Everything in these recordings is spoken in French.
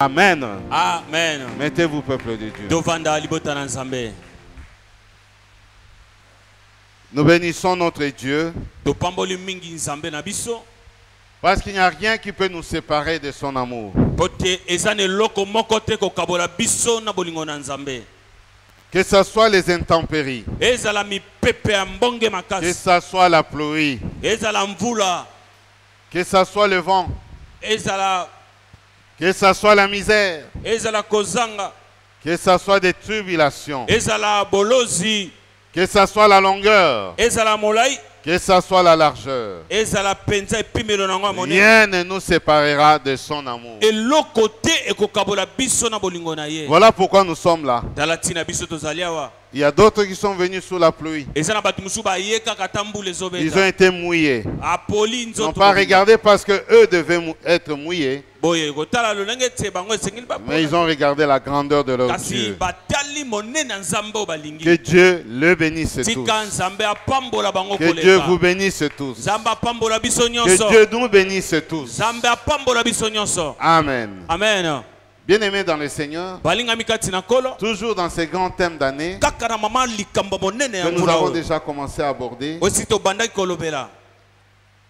Amen. Amen. Mettez-vous, peuple de Dieu. Dovanda libota na Nzambe. Nous bénissons notre Dieu Topamboli mingi Nzambe na biso. parce qu'il n'y a rien qui peut nous séparer de son amour. Pote ezane loko moko te ko kabola biso na bolingo na Nzambe. Que ce soit les intempéries, Ezala mi pepe ambonge que makasi. ce soit la pluie, Ezala mvula. que ce soit le vent, Ezala que ce soit la misère, ezala kozanga. que ce soit des tribulations, Ezala bolozi. que ce soit la longueur, Ezala molai. que ce soit la largeur. Ezala penza epimelo na ngwa monene. Rien ne nous séparera de son amour. Eloko te ekokabola biso na bolingo na ye. Voilà pourquoi nous sommes là. Tala tina biso tozali awa. Il y a d'autres qui sont venus sous la pluie. Ezana batu musu ba ye kaka tambule Ils zobeta. ont été mouillés. Apoli Ils nzoto. n'ont pas regardé parce que eux devaient être mouillés, Boye kotala lolenge te bango esengeli ba. mais ils ont regardé la grandeur de leur Kasi Dieu. batali monene nzambe Que obalingi. Dieu le bénisse tous. Tika nzambe apambola bango Que Dieu koleka. vous bénisse tous. Nzambe apambola biso Que nyonso. Dieu nous bénisse tous. Nzambe apambola biso nyonso. Amen. Amen. Bien-aimés dans le Seigneur, Balinga mikati na kolo. toujours dans ces grands thèmes d'année Kaka na mama likambo monene ya que nous avons mvula. déjà commencé à aborder, Osito bandaki kolobela.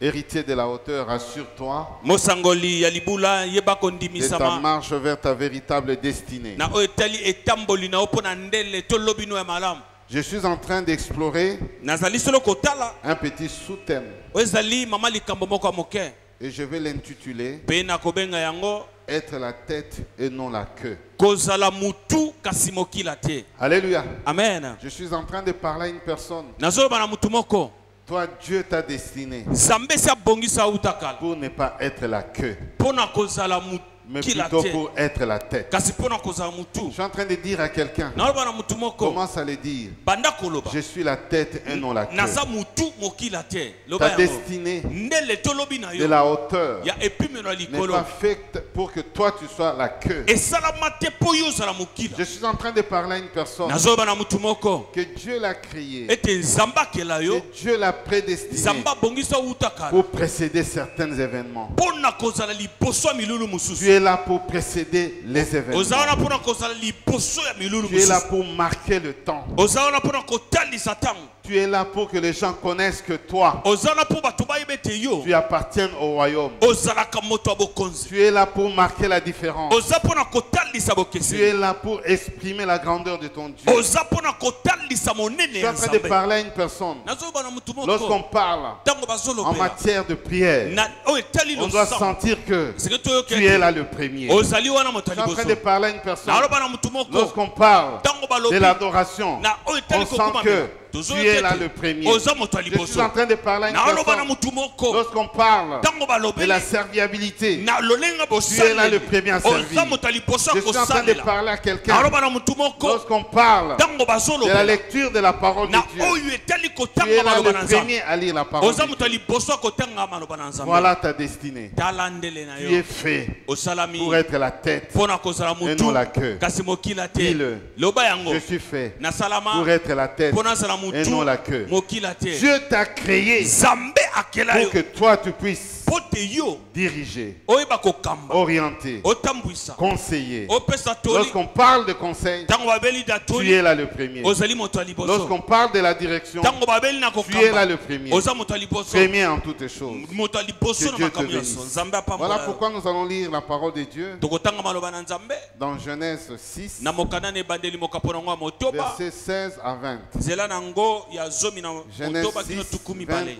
héritier de la hauteur, rassure-toi Mosangoli ya libula yeba de ta kondimisama. marche vers ta véritable destinée. Na oyetali etamboli na opona ndele to lobino ya malamu. Je suis en train d'explorer Nazali solo kotala. un petit sous-thème Ezali mama likambo moko ya moke. et je vais l'intituler Pe na kobenga yango Être la tête et non la queue. kozala mutu kasi mokila te. Alléluia. Amen. Je suis en train de parler à une personne. Nazoloba na mutu moko. Toi, Dieu t'a destiné Nzambe si abongisa utakala. pour ne pas être la queue, Pona kozala mutu mais kila plutôt te. pour être la tête. Kasi pona kozala mutu. Je suis en train de dire à quelqu'un, Nazoloba na mutu moko. commence à le dire. Banda koloba. Je suis la tête et non la queue. Naza mutu mokila te. Loba Ta yango. destinée Ndele to lobi na de yo. la hauteur Ya epimelo n'est likolo. pas faite pour que toi tu sois la queue. Esalama te po yo zala mokila. Je suis en train de parler à une personne Nazoloba na mutu moko. que Dieu l'a créée, Ete nzamba kela yo. que Dieu l'a prédestiné Nzamba bongisa utakala. pour précéder certains événements. Pona kozala liposo ya milulu Tu mususu. es là pour précéder les événements. Ozaona pona kozala liposo ya milulu Tu es là mususu. pour marquer le temps. Ozaona pona kotalisa tango. Tu es là pour que les gens connaissent que toi, Ozaona po bato bayebete yo. tu appartiens au royaume. Ozalaka moto ya bokonzi. Tu es là pour marquer la différence. Oza pona kotalisa Tu bokeseni. es là pour exprimer la grandeur de ton Dieu. Oza pona kotalisa monene Je suis ya en train de nzambe. parler à une personne. Nazoloba na mutu Lorsqu'on moko. parle Tango en bazolobela. matière de prière, Na oyo etali on doit losambo. sentir que Seke toyoka tu es là le premier. Je ozali wana moto ya suis en train de liboso. parler à une personne. Naloba na mutu moko. Lorsqu'on parle Tango de balobi. l'adoration, Na oyo etali on sent kokuma que mela. tu es là le premier. Oza moto ya Je suis liboso. en train de parler à une Naloba na personne. mutu moko. Lorsqu'on parle Tango de balobi. la serviabilité, Na lolenga tu es là le bosaleli. premier à servir. Oza moto ya liboso Je suis en train de akosalela. parler à quelqu'un. Naloba na mutu moko. Lorsqu'on parle Tango de la bazolobela. lecture de la parole de Na Dieu, oyo etali tu kotanga es là maloba le na nzambe. premier à lire la parole Oza de moto ya Dieu. liboso akotanga maloba na nzambe. Voilà ta destinée. Tala ndele na Tu es yo. fait Osalami. pour être la tête. Pona kozala Et mutu non la queue. kasi mokila te. Dis-le. Loba yango Je suis fait na salama pour être la tête pona zala et non la queue. mutu mokila te. Dieu t'a créé Zambe akela pour yo que toi tu puisses pote yo diriger, oyeba kokamba orienter, otambwisa conseiller. opesa toli Lorsqu'on parle de conseil, tango babeli da tu toli es là le premier. ozali moto ya liboso Lorsqu'on parle de la direction, tango babeli na tu es là kokamba le premier. oza moto ya liboso Premier en toutes choses. moto ya liboso Que na Dieu te makambo nyonso bénisse. nzambe Voilà apambola yo pourquoi nous allons lire la parole de Dieu tokotanga maloba na nzambe dans Genèse 6, na mokanda na ebandeli mokapo na ngo ya motoba versets 16 à 20. nzela na ngo ya zomi na Genèse motoba kino 6, tuku 20, mibale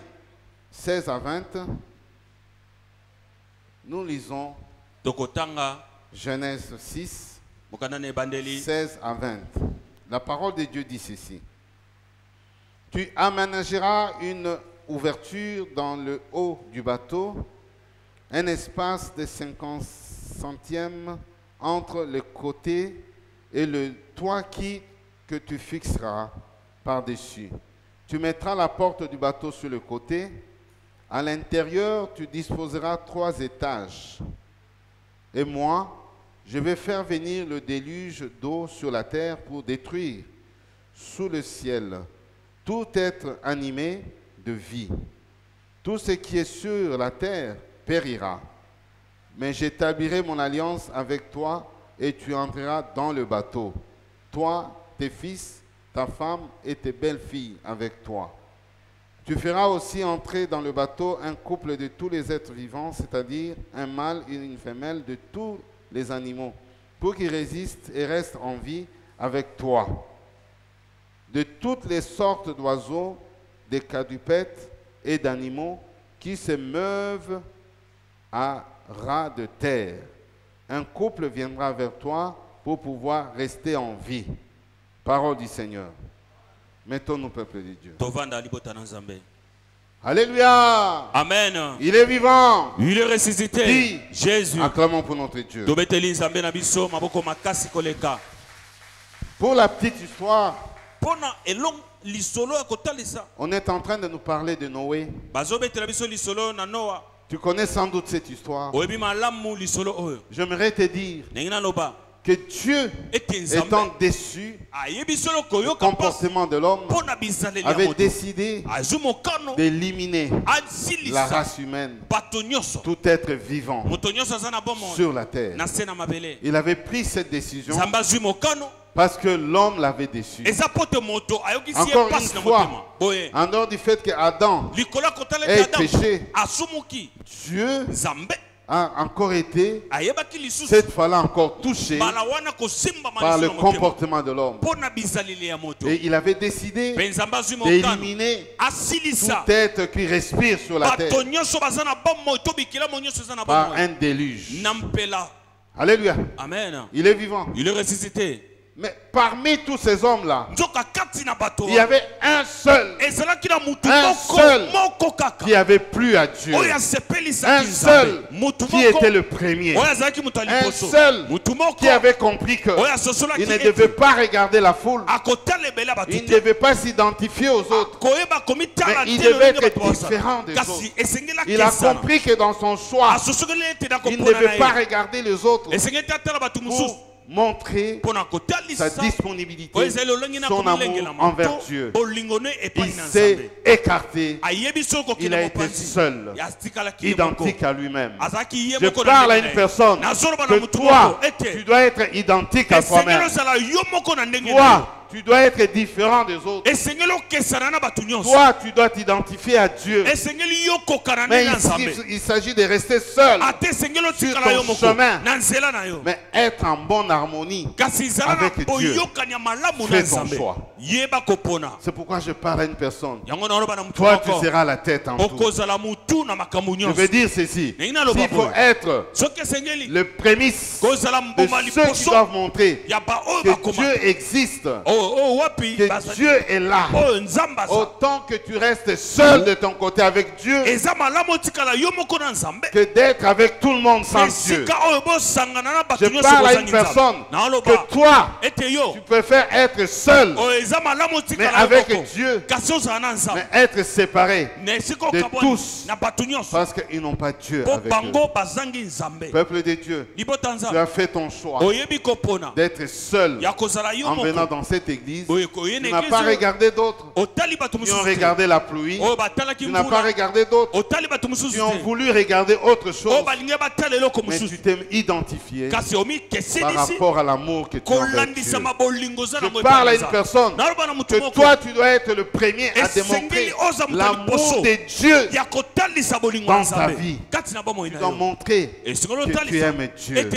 16 à 20. Nous lisons tokotanga Genèse 6, mokanda na ebandeli 16 à 20. La parole de Dieu dit ceci. Tu aménageras une ouverture dans le haut du bateau, un espace de 50 centièmes entre les côtés et le toit que tu fixeras par-dessus. Tu mettras la porte du bateau sur le côté. À l'intérieur, tu disposeras 3 étages. Et moi, je vais faire venir le déluge d'eau sur la terre pour détruire sous le ciel tout être animé de vie. Tout ce qui est sur la terre périra. Mais j'établirai mon alliance avec toi et tu entreras dans le bateau. Toi, tes fils, ta femme et tes belles-filles avec toi. Tu feras aussi entrer dans le bateau un couple de tous les êtres vivants, c'est-à-dire un mâle et une femelle de tous les animaux, pour qu'ils résistent et restent en vie avec toi. De toutes les sortes d'oiseaux, des quadrupèdes et d'animaux qui se meuvent à ras de terre. Un couple viendra vers toi pour pouvoir rester en vie. Parole du Seigneur. Mettons-nous, peuple de Dieu. Alléluia. Amen. Il est vivant. Il est ressuscité. Dis, Jésus. acclamons pour notre Dieu. Pour la petite histoire, on est en train de nous parler de Noé. Tu connais sans doute cette histoire. J'aimerais te dire que Dieu, étant déçu du comportement de l'homme, avait décidé d'éliminer la race humaine, tout être vivant sur la terre. Il avait pris cette décision parce que l'homme l'avait déçu. Encore une fois, en dehors du fait qu'Adam ait péché, Dieu a encore été, cette fois-là encore touché par le comportement de l'homme. Et il avait décidé d'éliminer tout être qui respire sur la terre par un déluge. Alléluia. Amen. Il est vivant. Il est ressuscité. Mais parmi tous ces hommes-là, il y avait un seul qui avait plu à Dieu. Un seul qui était le premier. Un seul qui avait compris qu'il ne devait pas regarder la foule. Il ne devait pas s'identifier aux autres. Mais il devait être différent des autres. Il a compris que dans son choix, il ne devait pas regarder les autres pour montrer sa disponibilité, son amour envers Dieu. Il s'est écarté. Il a été seul, identique à lui-même. Je parle à une personne que toi, tu dois être identique à toi-même. Toi, tu dois être différent des autres. Toi, tu dois t'identifier à Dieu. Mais il s'agit de rester seul sur ton chemin. Mais être en bonne harmonie avec Dieu. Fais ton choix. C'est pourquoi je parle à une personne. Toi, tu seras la tête en tout. Je veux dire ceci. S'il faut être le prémisse de ceux qui doivent montrer que Dieu existe, que Dieu est là, autant que tu restes seul de ton côté avec Dieu que d'être avec tout le monde sans Dieu. Je parle à une personne que toi, tu préfères être seul mais avec Dieu, mais être séparé de tous parce qu'ils n'ont pas Dieu avec eux. Peuple de Dieu, tu as fait ton choix d'être seul en venant dans cette église. Tu n'as pas regardé d'autres qui ont regardé la pluie. Tu n'as pas regardé d'autres qui ont voulu regarder autre chose, mais tu t'es identifié par rapport à l'amour que tu as envers Dieu. Je parle à une personne que toi tu dois être le premier à démontrer l'amour de Dieu dans ta vie. Tu dois montrer que tu aimes Dieu,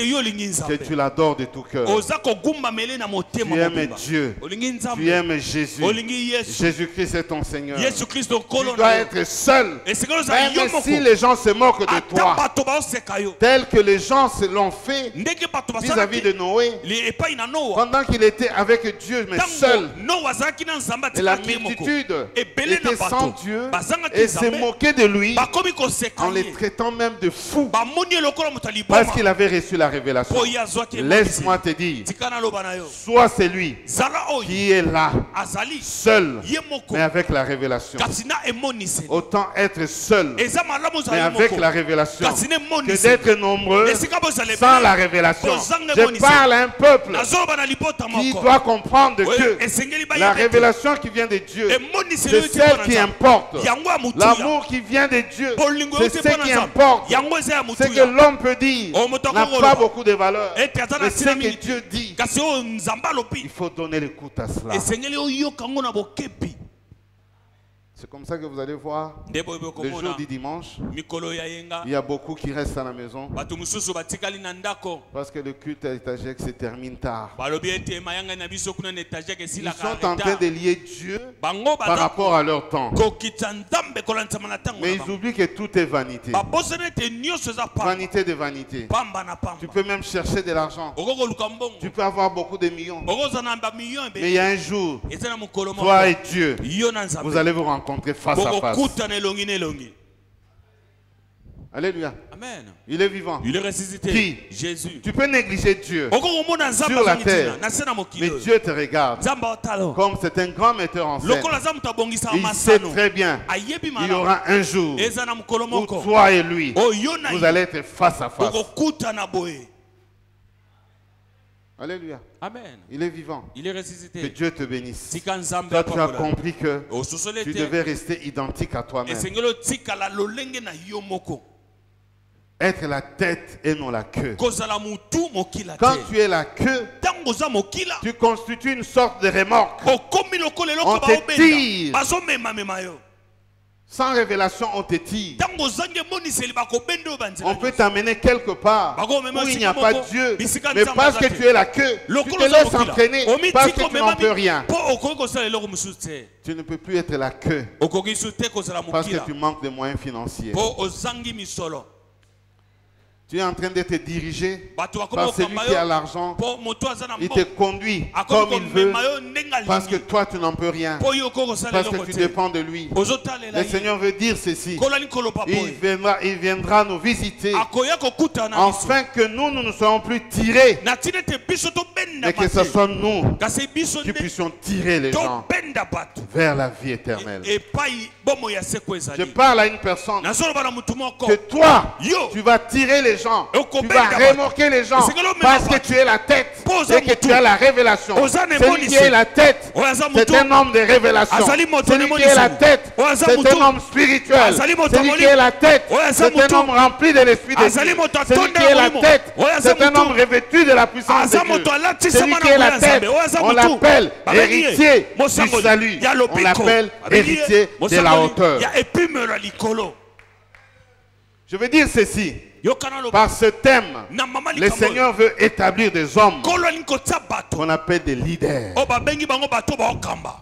que tu l'adores de tout cœur. Tu aimes Dieu. Tu aimes Jésus. Jésus-Christ est ton Seigneur. Tu dois être seul. Même si les gens se moquent de toi, tel que les gens se l'ont fait vis-à-vis de Noé, pendant qu'il était avec Dieu, mais seul. Et la multitude était sans Dieu et se moquait de lui en les traitant même de fous parce qu'il avait reçu la révélation. Laisse-moi te dire, sois celui qui est là, azali seul, ye moko mais avec la révélation. kasi na emoniseli Autant être seul, eza malamu mais ozala avec moko la révélation, kasi na que emoniseli d'être nombreux esika bozala sans la ebele révélation. bozanga Je emoniseli parle à un peuple nazoloba na libota qui moko doit comprendre oyo que esengeli la bayeba ete révélation qui vient de Dieu, emoniseli c'est celle qui importe. yango ya motuya L'amour qui vient de Dieu, bolingo c'est euti ce mpo na qui nzambe importe. yango eza ya Ce que motuya l'homme peut dire Oh, moto n'a akoloba. pas beaucoup de valeur. ete aza na Mais ce ntina que mingi Dieu dit, kasi oyo nzambe alobi il faut donner l'écoute à cela. esengeli oyoka yango na bokepi C'est comme ça que vous allez voir, nde boye le bokomona jour du dimanche, mikolo ya yenga il y a beaucoup qui restent à la maison bato mosusu batikali na ndako parce que le culte à étagère se termine tard. balobi ete mayanga na biso kuna na étagere Ils esilaka sont en train de lier Dieu bango par baza rapport à leur temps. kokita nzambe kolanzama na ntango Mais na ils bango oublient que tout est vanité. babosana ete nyonso eza pamba Vanité de vanité. pamba na Tu pamba peux même chercher de l'argent. okokoluka mbongo Tu peux avoir beaucoup de millions. okoza na bamillion Mais il y ebele a un jour, eza na mokolo toi et moko Dieu, yo na vous nzambe allez vous rencontrer face à face. bokokutana elongi na elongi Alléluia. amen Il est vivant. il est ressuscité Qui? Jésus Tu peux négliger Dieu, okokomona nzambe Sur la azangi terre. ntina na se na mais mokili oyo Dieu te regarde. nzambe otala Comme c'est un grand metteur en scène, lokola aza moto abongisaka il sait masano très bien ayebi il y malamu aura un jour eza na mokolo où moko toi et lui, oyo yo na vous ye allez être face à face. okokutana boye Alléluia. amen Il est vivant. il est Que ressuscité Dieu te bénisse. tika nzambe Toi, tu as apakola compris que osusoli tu ete devais rester identique à toi-même. esengeli otikala lolenge na yo moko Être la tête et non la queue. kozala motu mokila Quand te tu es la queue, ntango oza mokila tu constitues une sorte de remorque. okomi lokola On eloko te tire. baobenda bazomemamema yo Sans révélation, on te tire. ntango ozangi emoniseli bakobenda oyo banzela On peut t'amener quelque part où il n'y a pas Dieu. Mais parce que tu es la queue, tu te laisses entraîner parce que tu n'en peux rien. mpo okoki kosala eloko mosusu te Tu ne peux plus être la queue okoki su te kozala parce que mokila tu manques de moyens financiers. mpo ozangi misolo Tu es en train d'être dirigé bato par bakomi celui okamba qui a yo l'argent. mpo moto aza na Il te mbongo conduit akomi comme il veut komema yo ndenge parce que alingi toi tu n'en peux rien. mpo yo okoki kosala Parce que eloko tu te dépends de lui. ozotalela Le ye Seigneur veut dire ceci. kolani koloba boye Il viendra nous visiter akoya kokutana na biso afin que nous ne soyons plus tirés, na ntina ete biso tobenda mais que ce mate soit nous kasi biso qui nde puissions tirer les gens tobenda bato vers la vie éternelle. epai bomoi ya seko Je ezali parle à une personne nazoloba na motu moko que toi, Yo. tu vas tirer les gens, Yo, tu kobenda vas bato. remorquer les gens C'est que l'homme parce est que là-bas. tu es la tête Pose et que un tu as la révélation. Pose un Celui émoni qui ici. est la tête, Oyaza c'est mutu. un homme de révélation. Azali moto Celui émoni qui est la ici. tête, Oyaza c'est mutu. un homme spirituel. Azali moto Celui qui molimo. est la tête, Oyaza c'est un mutu. homme rempli de l'Esprit de Azali Dieu. moto Celui atonda qui est la molimo. tête, Oyaza c'est un mutu. homme revêtu de la puissance de Aza Dieu. moto alati Celui sama qui na est la ngoya tête, Nzambe. Oyaza on mutu. l'appelle Babengi ye. héritier du Mosangoli. salut. Ya On lobiko. l'appelle Babengi ye. héritier de la Mosangoli. hauteur. Ya épimelo likolo Je veux dire ceci. yokana loba Par ce thème, na mama le likambo Seigneur veut établir des hommes kolo alingi kotia bato qu'on appelle des leaders. oyo babengi bango bato baokamba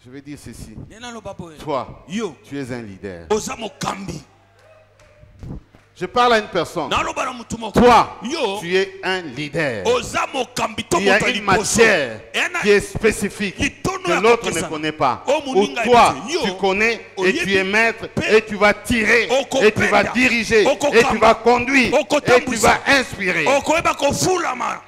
Je veux dire ceci. nde naloba boye Toi, yo tu es un leader. oza mokambi Je parle à une personne. naloba na motu moko Toi, yo tu es un leader. oza mokambi to Il y a moto ya une liboso matière Ena- qui est spécifique litono que ya l'autre ne kokesana. connaît pas. Oh, Ou moninga toi, ebite. Yo, tu connais et oyebi tu es maître pe- et tu vas tirer Oko et tu vas penda. diriger Oko et tu kamba. vas conduire Oko et tu tambwisa. vas inspirer. okoyeba kofulama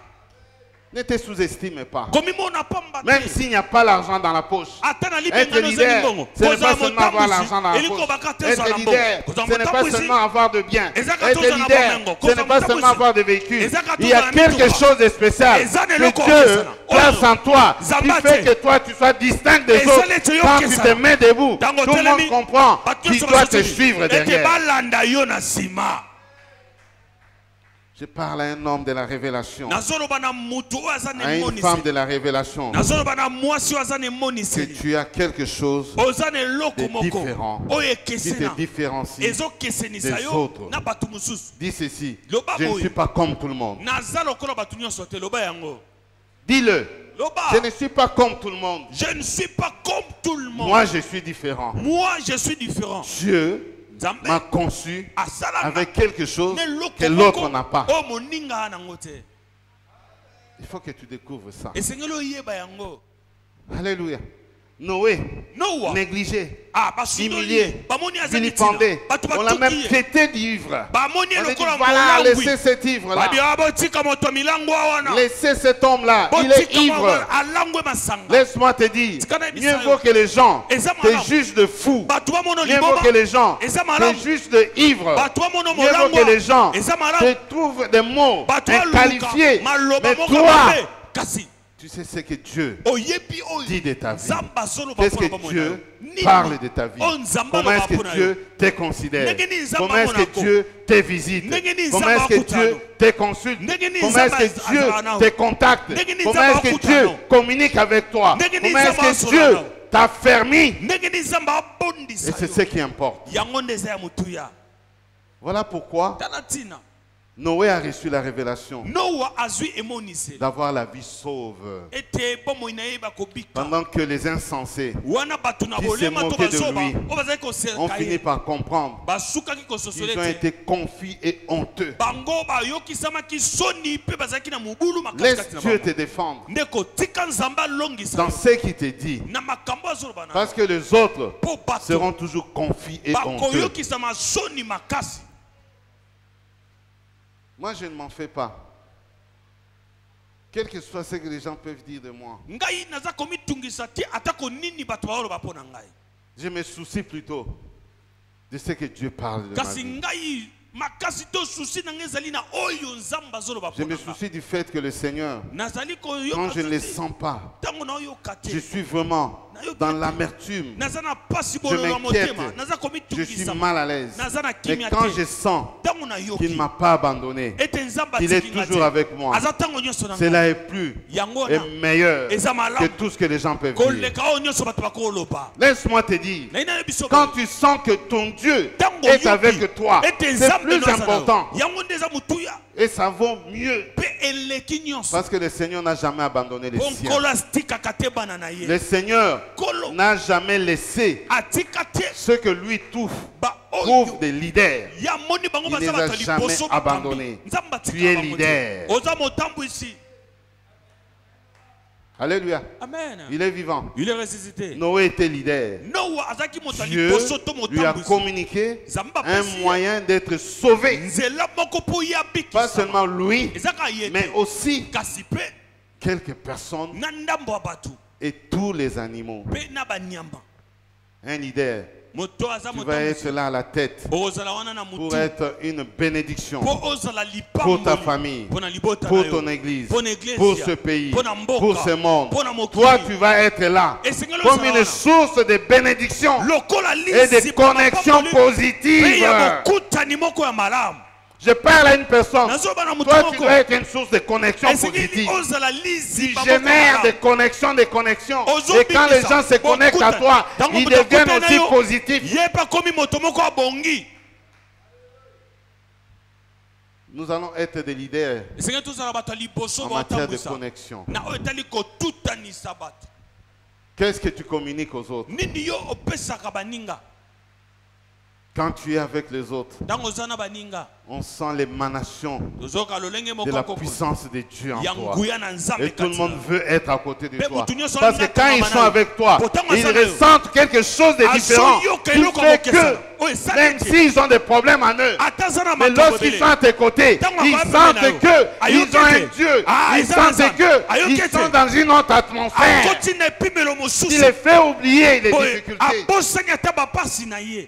Ne te sous-estime pas. komimona pamba te. Même s'il n'y a pas l'argent dans la poche. ata na Être libengano ozali leader, mbongo ce n'est pas kozala seulement avoir l'argent dans la eliko poche. bakate Être ozala leader, mbongo kozala ce n'est pas motambusi seulement avoir de biens. Ezaka Être tozala leader, bomengo. ce n'est Kozala pas seulement motambusi. avoir de véhicules. Ezaka Il y a tozala quelque mituka. chose de spécial Eza na que eloko Dieu okesana. place Oyo. en toi qui Zamba fait te. que toi tu sois distinct des Eza autres. lete yo Quand tu te okesana. mets debout, Ntango tout le monde otelemi, comprend bato qu'il nyonso doit te basosoli. suivre ete derrière. balanda yo na nsima Je parle à un homme de la révélation, nazoloba na mutu oyo aza na à une femme emoniseli de la révélation, nazoloba na mwasi oyo aza na que emoniseli tu as quelque chose oza na eloko de moko différent oyo qui te ekesena différencie. ezokesenisa des yo autres. na bato mosusu Dis ceci, Loba je ne boye. suis pas comme tout le monde. naza lokola bato nyonso te loba yango Dis-le, loba je ne suis pas comme tout le monde. je ne suis pas comme tout le monde Moi, je suis différent. moi je suis différent Dieu nzambe m'a conçu asalaka avec quelque chose na eloko que l'autre moko n'a pas. oyo moninga nango te Il faut que tu découvres ça. esengeli oyeba yango Alléluia. Noé, Noah. négligé, Ah, basundoli. humilié, Bamoni azali vilipendé. tina. Batu On l'a même batuki. traité d'ivre. Bamoni On a dit, lokola voilà, molangwi. laissez cet ivre-là. Babi abotika moto milango wana. Laissez cet homme-là, il est Botika ivre. mwana, alangwe masanga. Laisse-moi te dire, Tikana mieux bisayo. vaut que les gens Eza te malamu. jugent de fou. Batu bamono Mieux vaut liboba. que les gens Eza te malamu. jugent de ivre. Batu bamono Mieux vaut molangwa. que les gens Eza te malamu. trouvent des mots Batu aluka. inqualifiés. Maloba Mais moka toi, mabe. Kasi. tu sais ce que Dieu Oyebi oyo. dit de ta vie. Zamba solo Qu'est-ce bapona que bamona. Dieu Nini. parle de ta vie? On zamba Comment est-ce bapona que yo. Dieu te considère? Ndenge ni nzamba Comment est-ce monako. que Dieu te visite? Ndenge ni Comment nzamba est-ce que akutano. Dieu te consulte? Ndenge ni Comment est-ce nzamba que Dieu azalana. te contacte? Ndenge ni Comment nzamba est-ce que akutano. Dieu communique avec toi? Ndenge ni Comment est-ce nzamba que Dieu asolana. t'a fermé? Ndenge ni nzamba Et abondisa c'est yo. ce qui importe. Yango nde eza ya mutuya. Voilà pourquoi Tala tina. Noé a reçu la révélation Noah azwi emonise. d'avoir la vie sauve. Ete bomoi na ye bakobika. Pendant que les insensés Wana bato na qui se bolema to moquaient de bazoba. lui O bazali ont koserka fini ye. par comprendre Basukaki qu'ils kososole ont te. été confus et honteux. Bango bayokisamaki soni mpe bazalaki na mobulu makasi Laisse kati na Dieu bango. te défendre Ndeko tika nzamba longisa dans yo. ce qu'il te dit. Na makambo azoloba na. Parce que les autres Po bato. seront toujours confus et honteux. Bakoyokisama soni makasi. Moi, je ne m'en fais pas. Quel que soit ce que les gens peuvent dire de moi, Ngai naza komitungisa ti atako nini bato baoloba po na ngai. je me soucie plutôt de ce que Dieu parle de ma Kasi vie. ngai makasi to susi na ngai ezali na oyo nzamba azoloba Je po me na ngai. soucie du fait que le Seigneur, Nazali quand koyoka je ne le te. sens pas, Ntango nayoka te. je suis vraiment dans l'amertume. Naza na pasi Je bololo ya m'inquiète. motema. Naza Je suis komitungisa. mal à l'aise. Naza na Mais kimia quand te. je sens Ntango qu'il nayoki. ne m'a pas abandonné, Ete nzamba qu'il est atiki nga toujours te. avec moi, Aza ntango nyonso na ngai. cela est plus Yango et na. meilleur Eza que malamu. tout ce que les gens peuvent dire. Koleka oyo nyonso bato bakoloba. Laisse-moi te dire, Na ina biso. quand tu sens que ton Dieu Ntango est yoki. avec toi, Ete c'est nzambe plus no aza na yo. important Yango nde eza mutuya. et ça vaut mieux Pe eleki nyonso. parce que le Seigneur n'a jamais abandonné les siens. Konkolo atikaka te bana na ye. Le Seigneur Kolo n'a jamais laissé atika te. ceux que lui trouve Oyo. des leaders. Ya moni bango Il baza les a bato jamais liboso abandonnés. bakambi. Nzamba Tu atika es bango te. leader. Oza motambu ici. Alléluia. Amen. Il est vivant. Il est ressuscité. Noé était leader. Noah azaki moto Dieu liboso to lui a motambu ici. communiqué Nzamba un apesi ye. moyen d'être sauvé. Nzela moko po ya biki. Pas seulement lui, Ezaka ye mais te. aussi Kasi pe quelques personnes na ndambo ya bato. et tous les animaux. Pe na banyamba. Un leader, Moto aza tu vas motambu être là à la tête ozala wana na pour mutu. être une bénédiction Po ozala pour ta lipambo. famille, Pona libota pour na yo. ton église, Pona iglesia. pour ce pays, Pona mboka. pour ce monde. Pona mokili. Toi, tu vas être là Et Seigneur, comme ozala une wana. source de bénédiction Lokola et de lisi connexion Pe positive. ya mokutani moko ya malamu. Je parle à une personne. Nazoba na mutu Toi, tu moko. dois être une source de connexion Esengeli positive. ozala lisi Tu maboko ya génères malamu. des connexions. Ozo Et quand les bimisa. gens se connectent à Bokuta. toi, Tango ils moto deviennent akutana aussi yo, positifs. ye pa komi moto moko abongi. Nous allons être des leaders Esengeli tozala bato ya liboso en matière de baotambwisa. connexion. Na oyo etali kotutanisa bato. Qu'est-ce que tu communiques aux autres? Nini yo opesaka baninga. Quand tu es avec les autres, Ntango oza na baninga. on sent l'émanation Tozoka lolenge de la moko puissance de Dieu en ya toi. nguya na nzambe Et tout le kati monde na yo. veut être à côté de Mais toi. mutu nyonso Parce que alingaka quand ils mama sont na yo. avec toi, Pourtant, ils asala yo. ressentent quelque chose de différent. Azoyoka Qui eloko fait akokesana. que, Oyo esali même ete. s'ils ont des problèmes en eux, Ata aza na mais makambo lorsqu'ils ebele. sont à tes côtés, Ntango ils akobanda na sentent yo. qu'ils Ayoki ont un ete. Dieu. Ah, Ils eza na sentent nzambe. Ayoki qu'ils ete. sont dans une autre atmosphère. akoti na epimelo Il mosusu les fait oublier les boye difficultés abosani ata bapasi na ye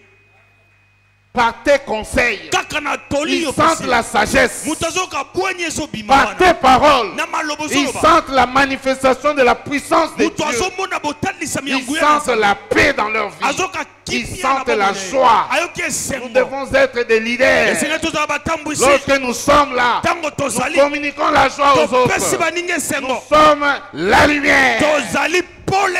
par tes conseils. kaka na toli Ils yo sentent la sagesse moto azoyoka bwani ezobima par tes wana paroles. na maloba Ils ozoloba sentent la manifestation de la puissance de moto Dieu. azomona botalisami ya Ils nguya na sentent la paix dans leur vie. azoka Ils kimia sentent na la bomoi na ye. joie. ayoki Nous esengo devons être des leaders. esenge tozala batambwisi Lorsque nous sommes là, ntango nous tozali communiquons la joie aux topesi autres. baninga Nous esengo sommes la lumière. tozali pole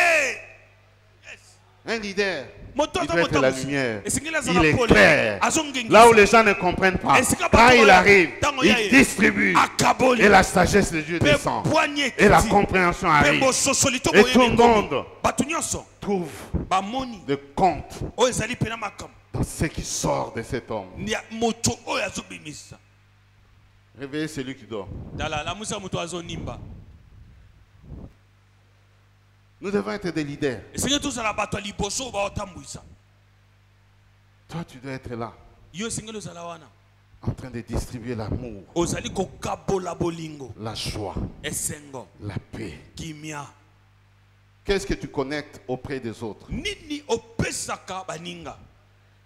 Un leader, moto il aza doit être la motambusi lumière. esengeli Il azala est pole clair. azongengisa Là où les gens ne comprennent pas, Esika quand bato il baya- arrive, ntango ya ye. il distribue. akaboli Et la sagesse de Dieu Pe descend. bwani Et la ekiti compréhension pe arrive. bososoli to Et boyebi tout le nkombo. monde bato nyonso trouve bamoni de compte oyo ezali mpena makambo dans ce qui sort de cet homme. ya moto oyo azobimisa Réveillez celui qui dort. tala lamusa moto azonimba Nous devons être des leaders. Seigneur tozala bato liboso ba otambwisa. Toi, tu dois être là, Yo Seigneur ozala wana. en train de distribuer l'amour, Ozali ko kabola bolingo. la joie, Esengo. la paix. Kimia. Qu'est-ce que tu connectes auprès des autres? Nini opesaka baninga.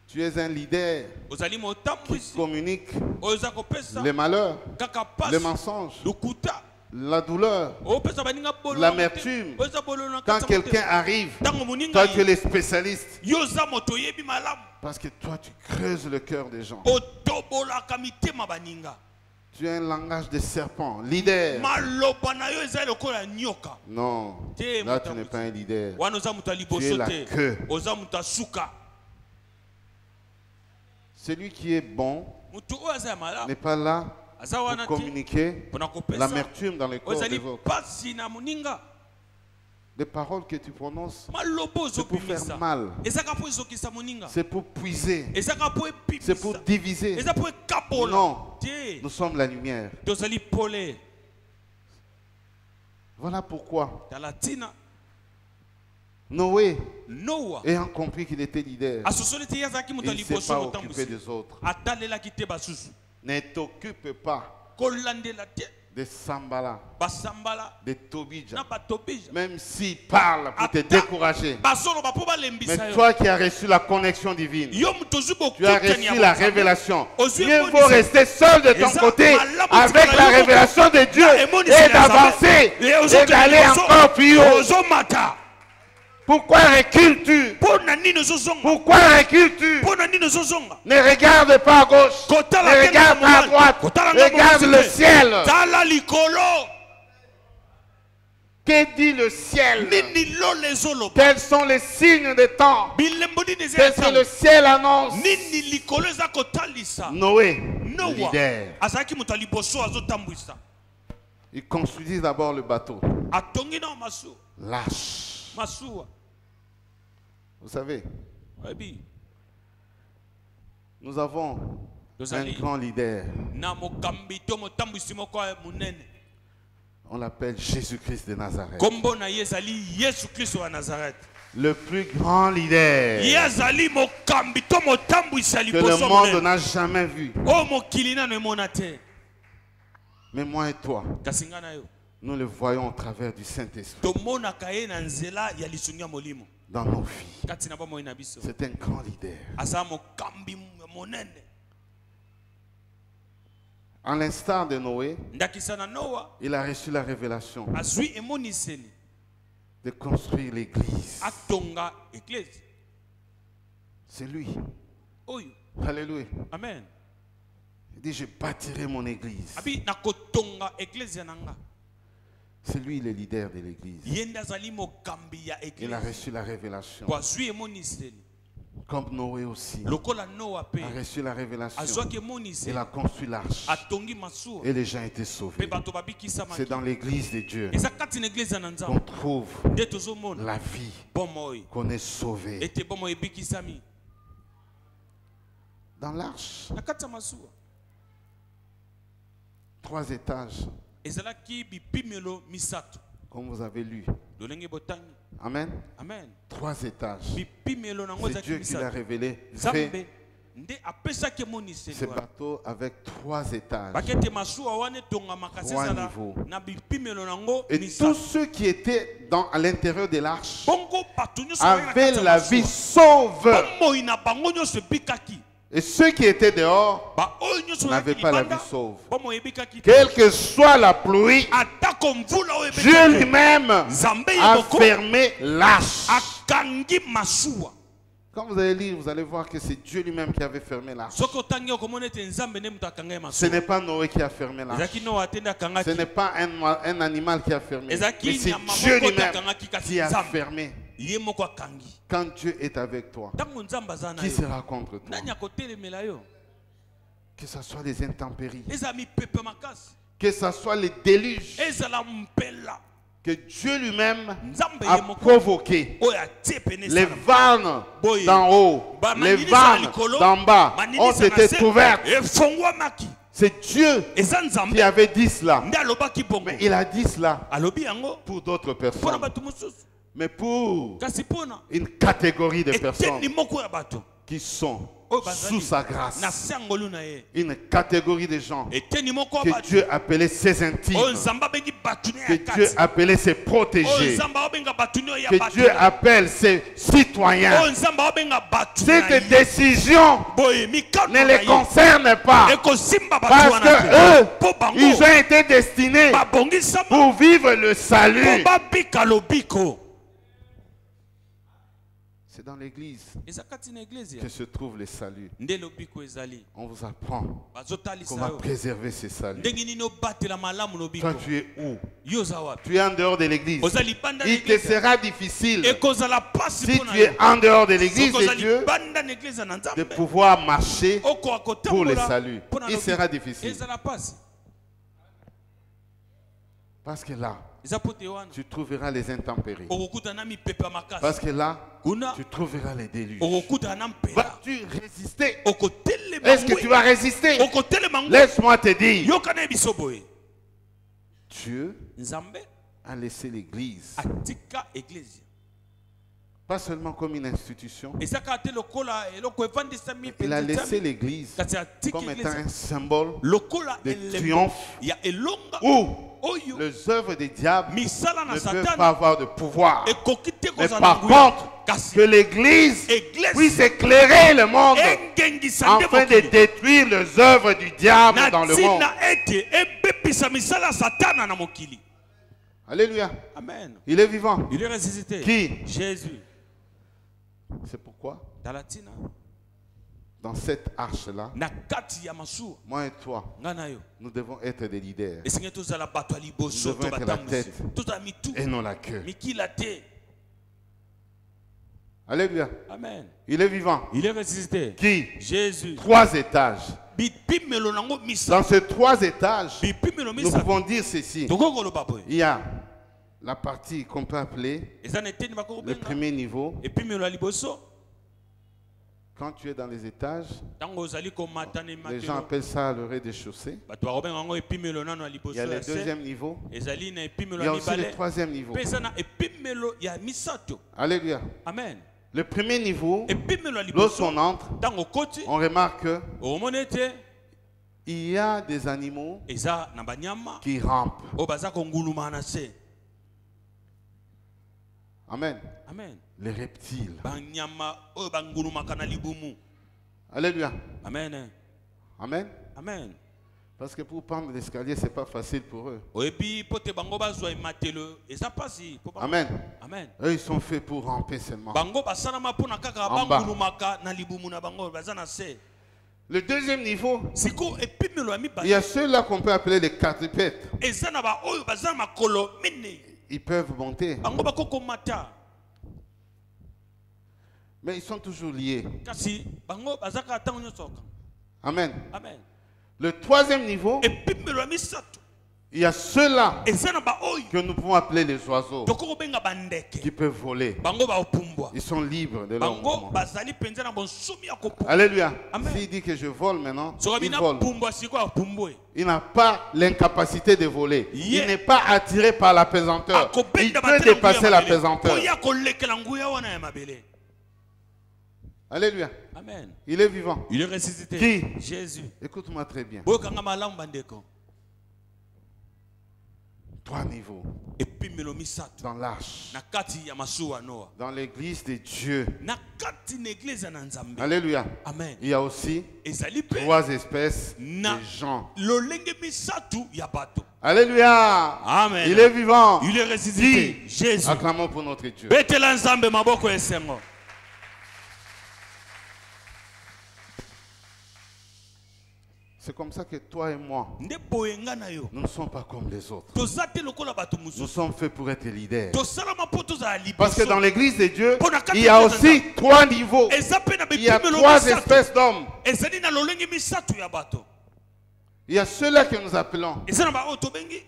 Tu es un leader Ozali qui motambwisi. communique Oza kopesa. les malheurs, Kaka passe. les mensonges, Lukuta. la douleur, Opesa baninga bolo. l'amertume. Oza bolo na Quand kata quelqu'un arrive, Tango moninga. toi tu es le spécialiste. Yoza moto yebi malamu. Parce que toi tu creuses le cœur des gens. Otobola kamitema baninga. Tu as un langage de serpent, leader. Maloba na yo eza lokola nyoka. Non, Te, là tu n'es pas un leader. Wana oza muta Tu es liboso la te. queue. Oza muta suka. Celui qui est bon Mutu oyo aza ya malamu. n'est pas là Aza pour wana te. communiquer Pona kopesa. l'amertume dans le corps Ozali des autres. pasi na moninga. Les paroles que tu prononces, Malobo c'est pour ozobimisa. faire mal. Ezaka po ezokisa moninga. C'est pour puiser. Ezaka po C'est pour epimisa. diviser. Eza po ekabola. Non, Te. nous sommes la lumière. Tozali pole. Voilà pourquoi Talatina. Noé, Noah. ayant compris qu'il était leader, Asosoli te yazaki muta il ne s'est liboso pas occupé motambwisi. des autres. Atalelaki te basusu. Ne t'occupe pas Kolandela te. de Sambala, Basambala. de Tobija, Na batobija. même s'il parle pour te Ata- décourager. Basolo bapo balembisa Mais yo. toi qui as reçu la connexion divine, Yo mutozu tu as bokutani ya reçu la bozambe. révélation. Ozwi Mieux emonisi. vaut rester seul de ton Eza côté malamu avec tika la yo révélation de Dieu emonisi et ya Nzambe. d'avancer Ozo et d'aller ozo- encore plus haut. ozomata. Pourquoi recules-tu? Pona nini ozozonga? Pourquoi recules-tu? Pona nini ozozonga? Ne regarde pas à gauche, Kotala ne kenda regarde pas à mobali. droite, Kotala nga regarde mobali le te. ciel. Tala likolo. Que dit le ciel? Nini lole ezoloba. Quels sont les signes des temps? Bilembo nini eza Qu'est-ce que le ciel annonce? nini likolo eza kotalisa. Noé, Noah leader. azalaki moto ya liboso azotambwisa. Il construisit d'abord le bateau. Atongi na masuwa. Lâche. Masuwa. Vous savez, Oyebi. nous avons un Tozali grand leader. na mokambi to motambwisi moko ya monene. On l'appelle Jésus-Christ de Nazareth. Kombo na ye ezali Yesu Kristo wa Nazareth. Le plus grand leader Ye azali mokambi to motambwisi ya que le liboso monde monene. n'a jamais vu. O mokili nano emona te. Mais moi et toi, Kasi nga na yo. nous le voyons au travers du Saint-Esprit Tomonaka ye na nzela ya lisungi ya molimo. dans nos vies. Kati na bomoi na biso. C'est un grand leader. Aza mokambi monene. En l'instar de Noé, Ndakisa na Noa il a reçu la révélation azwi emoniseli de construire l'église. atonga eglise. C'est lui. Oyo. Alléluia. Amen. Il dit, je bâtirai mon église. Abi nakotonga eglise nanga. C'est lui le leader de l'église. Yenda zali mokambi ya Il a eglise. reçu la révélation. Po azwi emoniseli. Comme Noé aussi Lokola Noa pe a reçu la révélation. azwaki Il emoniseli. a construit l'arche. Atongi masuwa. Et les gens étaient Pe sauvés. bato babikisama. C'est dans l'église de Dieu Eza kati na eglise na qu'on Nzambe. trouve Nde tozomona la vie, bomoi. qu'on est sauvé. Ete bomoi ebikisami. Dans l'arche, Na kati ya masuwa. 3 étages, Ezalaki bipimelo misato. comme vous avez lu. Lolenge botangi. Amen. Amen. 3 étages. Bipimelo nango C'est ezalaki Dieu qui l'a misato. révélé. Nzambe Fait nde apesaki emoniseli ce wana. bateau avec 3 étages. Bakete masuwa wana etongamaka Trois ezala niveaux. na bipimelo nango Et tous misato. ceux qui étaient à l'intérieur de l'arche Bongo bato nyonso bazalaki na avaient kati ya la masuwa. vie sauve. Bomoi na bango nyonso ebikaki. Et ceux qui étaient dehors Ba oyo nyonso n'avaient bazalaki pas la libanda, vie sauve. bomoi ebikaki. Quelle que soit la pluie, Atako mvula oyo Dieu ebikaki. lui-même Nzambe ye a moko fermé l'arche. akangi masuwa. Quand vous allez lire, vous allez voir que c'est Dieu lui-même qui avait fermé l'arche. Soki otangi okomona ete Nzambe nde moto akanga ye Ce masuwa. n'est pas Noé qui a fermé l'arche. Ezalaki Noa te nde Ce akangaki. n'est pas un animal qui a fermé. Mais Ezalaki c'est nyama Dieu moko te lui-même akangaki kasi qui a Nzambe. fermé. Ye moko akangi. Quand Dieu est avec toi, Ntango Nzambe aza na qui yo, sera contre toi? nani akotelemela yo? Que ce soit les intempéries, Ezala mipepe makasi. que ce soit les déluges Ezala mpela. que Dieu lui-même Nzambe a ye moko provoqué. oyo atie pene Les sana. vannes Boye. d'en haut, Ba les manini za vannes likolo, d'en bas manini ont za na été se, ouvertes. efongwamaki. C'est Dieu Eza qui Nzambe avait dit cela. nde alobaki bongo. Mais il a dit cela Alobi yango pour d'autres mpona personnes. bato mosusu. Mais pour kasi pona une catégorie de personnes eteni moko ya bato qui sont oyo bazali sous sa grâce, na se ya ngolu na ye une catégorie de gens eteni moko ya que bato Dieu appelait ses intimes, oyo nzambe abengi bato ne que ya Dieu kati appelait ses oyo protégés, nzambe abenga bato ne ya que bato Dieu appelle ses citoyens. oyo nzambe abenga bato na Cette ye décision boye mikano ne na les ye concerne pas ekosimba bato parce wana que te eux, mpo ils bango ont été destinés babongisama pour vivre le mpo salut. babika lobiko. C'est dans l'église eza kati na eglise que se trouve le salut. nde lobiko ezali On vous apprend bazotalisa comment yo préserver ce salut. ndenge nini obatela malamu lobiko. Toi, tu es où? yo oza wapi? Tu es en dehors de l'église. oza libanda na Il te eglise sera difficile, ekozala pasi si mpo na tu yo es en dehors de l'église soki oza de Dieu, libanda na eglise na de nzambe pouvoir marcher okoka pour le kotambola salut. mpo na Il lobiko. sera difficile. ezala pasi Parce que là, eza po te wana tu trouveras les intempéries. okokutana na mipepe ya Parce makasi que là, kuna tu trouveras les déluges. okokutana na mpela Vas-tu résister? okotelema Est-ce que tu vas résister? okotelema ngwe Laisse-moi te dire, yokana biso boye Dieu nzambe a laissé l'église, atika eglise pas seulement comme une institution, eza kaka te lokola eloko evandisami il a laissé mpenza l'église kasi atika comme étant eglise un symbole lokola de elembo triomphe ya elonga où oyo les œuvres des diables misala ne na peuvent pas satana avoir de pouvoir. ekoki te Mais kozala par nguya contre, kasi que l'église Église puisse éclairer le monde engengisa nde afin de mokili détruire les œuvres du diable na dans le monde. ntina ete ebebisa misala ya satana na mokili. Alléluia. Amen. Il est vivant. Il est ressuscité. Qui? Jésus. C'est pourquoi, Dans la tina dans cette arche-là, na kati ya masuwa moi et toi, nga na yo nous devons être des leaders esengi tozala bato ya liboso Nous devons to être la batambusi tête. tozala mitu et non la queue. mikila te. Alléluia. Amen. Il est vivant. Il est ressuscité. Qui? Jésus. 3 étages. Bipimelo nango Dans misa ces 3 étages, bipimelo nous misa pouvons dire ceci. tokokoloba boye Il y a la partie qu'on peut appeler eza na eteni le bakokobenga premier niveau. epimelo ya liboso Quand tu es dans les étages, ntango ozali komata na les gens ematelo appellent ça le rez-de-chaussée. bato bakobenga yango epimelo nano ya Il liboso y a le ya se deuxième niveau. ezali na Il epimelo y a ya aussi le mibale troisième niveau. mpe eza na epimelo ya misato. Alléluia. Amen. Le premier niveau, epimelo ya liboso lorsqu'on entre, ntango okoti on remarque omoni ete qu'il y a des animaux eza na banyama qui rampent. oyo baza konguluma na se. Amen. Amen. Les reptiles. banyama oyo bangulumaka na libumu. Alléluia. Amen. Amen. Amen. Parce que pour prendre l'escalier, ce n'est pas facile pour eux. oyebi po te bango bazwa ematelo eza pasi po bango. Amen. Amen. Eux, ils sont faits pour ramper seulement. bango basalama mpona kaka En bas. bangulumaka na libumu na bango baza na se. Le deuxième niveau, sikoyo epimelo ya il y mibale a ceux-là qu'on peut appeler les quadrupèdes. eza na baoyo baza na makolo minei Ils peuvent monter, bango bakokomata mais ils sont toujours liés. kasi bango baza kaka ntango nyonso oka. Amen. Amen. Le troisième niveau, epimelo ya misato il y a ceux-là eza na baoyo que nous pouvons appeler les oiseaux tokoki kobenga bandeke qui peuvent voler. bango baopumbwa Ils sont libres de leur bango mouvement. bazali mpenza na bonsomi ya kopumbwa. Alléluia. Amen. S'il dit que je vole maintenant, soki il bina vole. pumbwa sikoyo apumbwe Il n'a pas l'incapacité de voler. Yeah. Il n'est pas attiré par la pesanteur. Il akobenda peut batela dépasser nguya la mabele pesanteur. oya kolekela nguya wana ya mabele. Alléluia. Amen. Il est vivant. Il est ressuscité. Qui? Jésus. Écoute-moi très bien. boyokanga malamu bandeko 3 niveaux epimelo misato dans l'arche, na kati ya masuwa noa dans l'église de Dieu. na kati na eglize na nzambe. Alléluia. Amen. Il y a aussi ezali mpe 3 espèces Na- de gens. lolenge misatu ya bato. Alléluia. Amen. Il est vivant. Il est ressuscité. Qui? Jésus. Acclamons pour notre Dieu. betela nzambe maboko esengo. C'est comme ça que toi et moi, nde boyenga na yo nous ne sommes pas comme les autres. toza te lokola bato Nous mosusu sommes faits pour être leaders. tosalama mpo tozala Parce que liboso. dans l'église de Dieu, Pour la il y a catégorie aussi 3 niveaux. eza mpe na Il y a bipimelo 3 misato espèces d'hommes. ezali na lolenge misatu ya bato. Il y a ceux-là que nous appelons eza na baoyo tobengi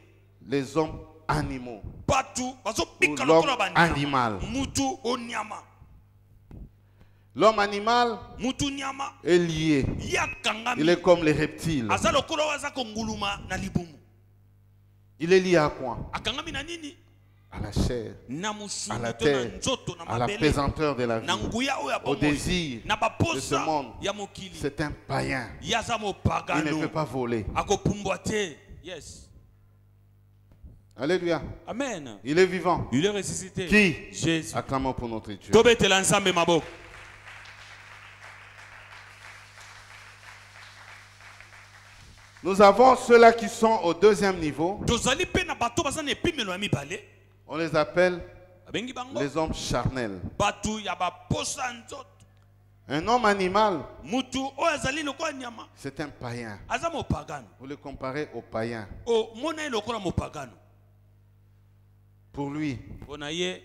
les hommes animaux. bato bazobika Ou lokola l'homme banyama. animal. mutu onyama L'homme animal mutu nyama est lié. ye akangami Il est comme les reptiles. aza lokola oyo aza konguluma na libumu Il est lié à quoi? akangami na nini à la chair, na à musuni la to na terre, nzoto na à la mabele pesanteur de la vie, na nguya oyo ya au bomoi désir na de ce baposa monde. ya mokili C'est un païen. yaza Il ne mopagano peut pas voler. akopumbwa te. Yes, Alléluia. amen. Il est vivant. Il est ressuscité. Qui? Jésus. Acclamons pour notre Dieu. Tobetela nzambe maboko. Nous avons ceux-là qui sont au deuxième niveau. Tozali pe na bato baza na epimelo ya mibale On les appelle abengi bango les hommes charnels. batu ya baposa nzoto. Un homme animal, Mutu oyo azali lokola nyama c'est un païen. aza mopagano. Vous le comparez au païen. O mona ye lokola mopagano. Pour lui, Mpona ye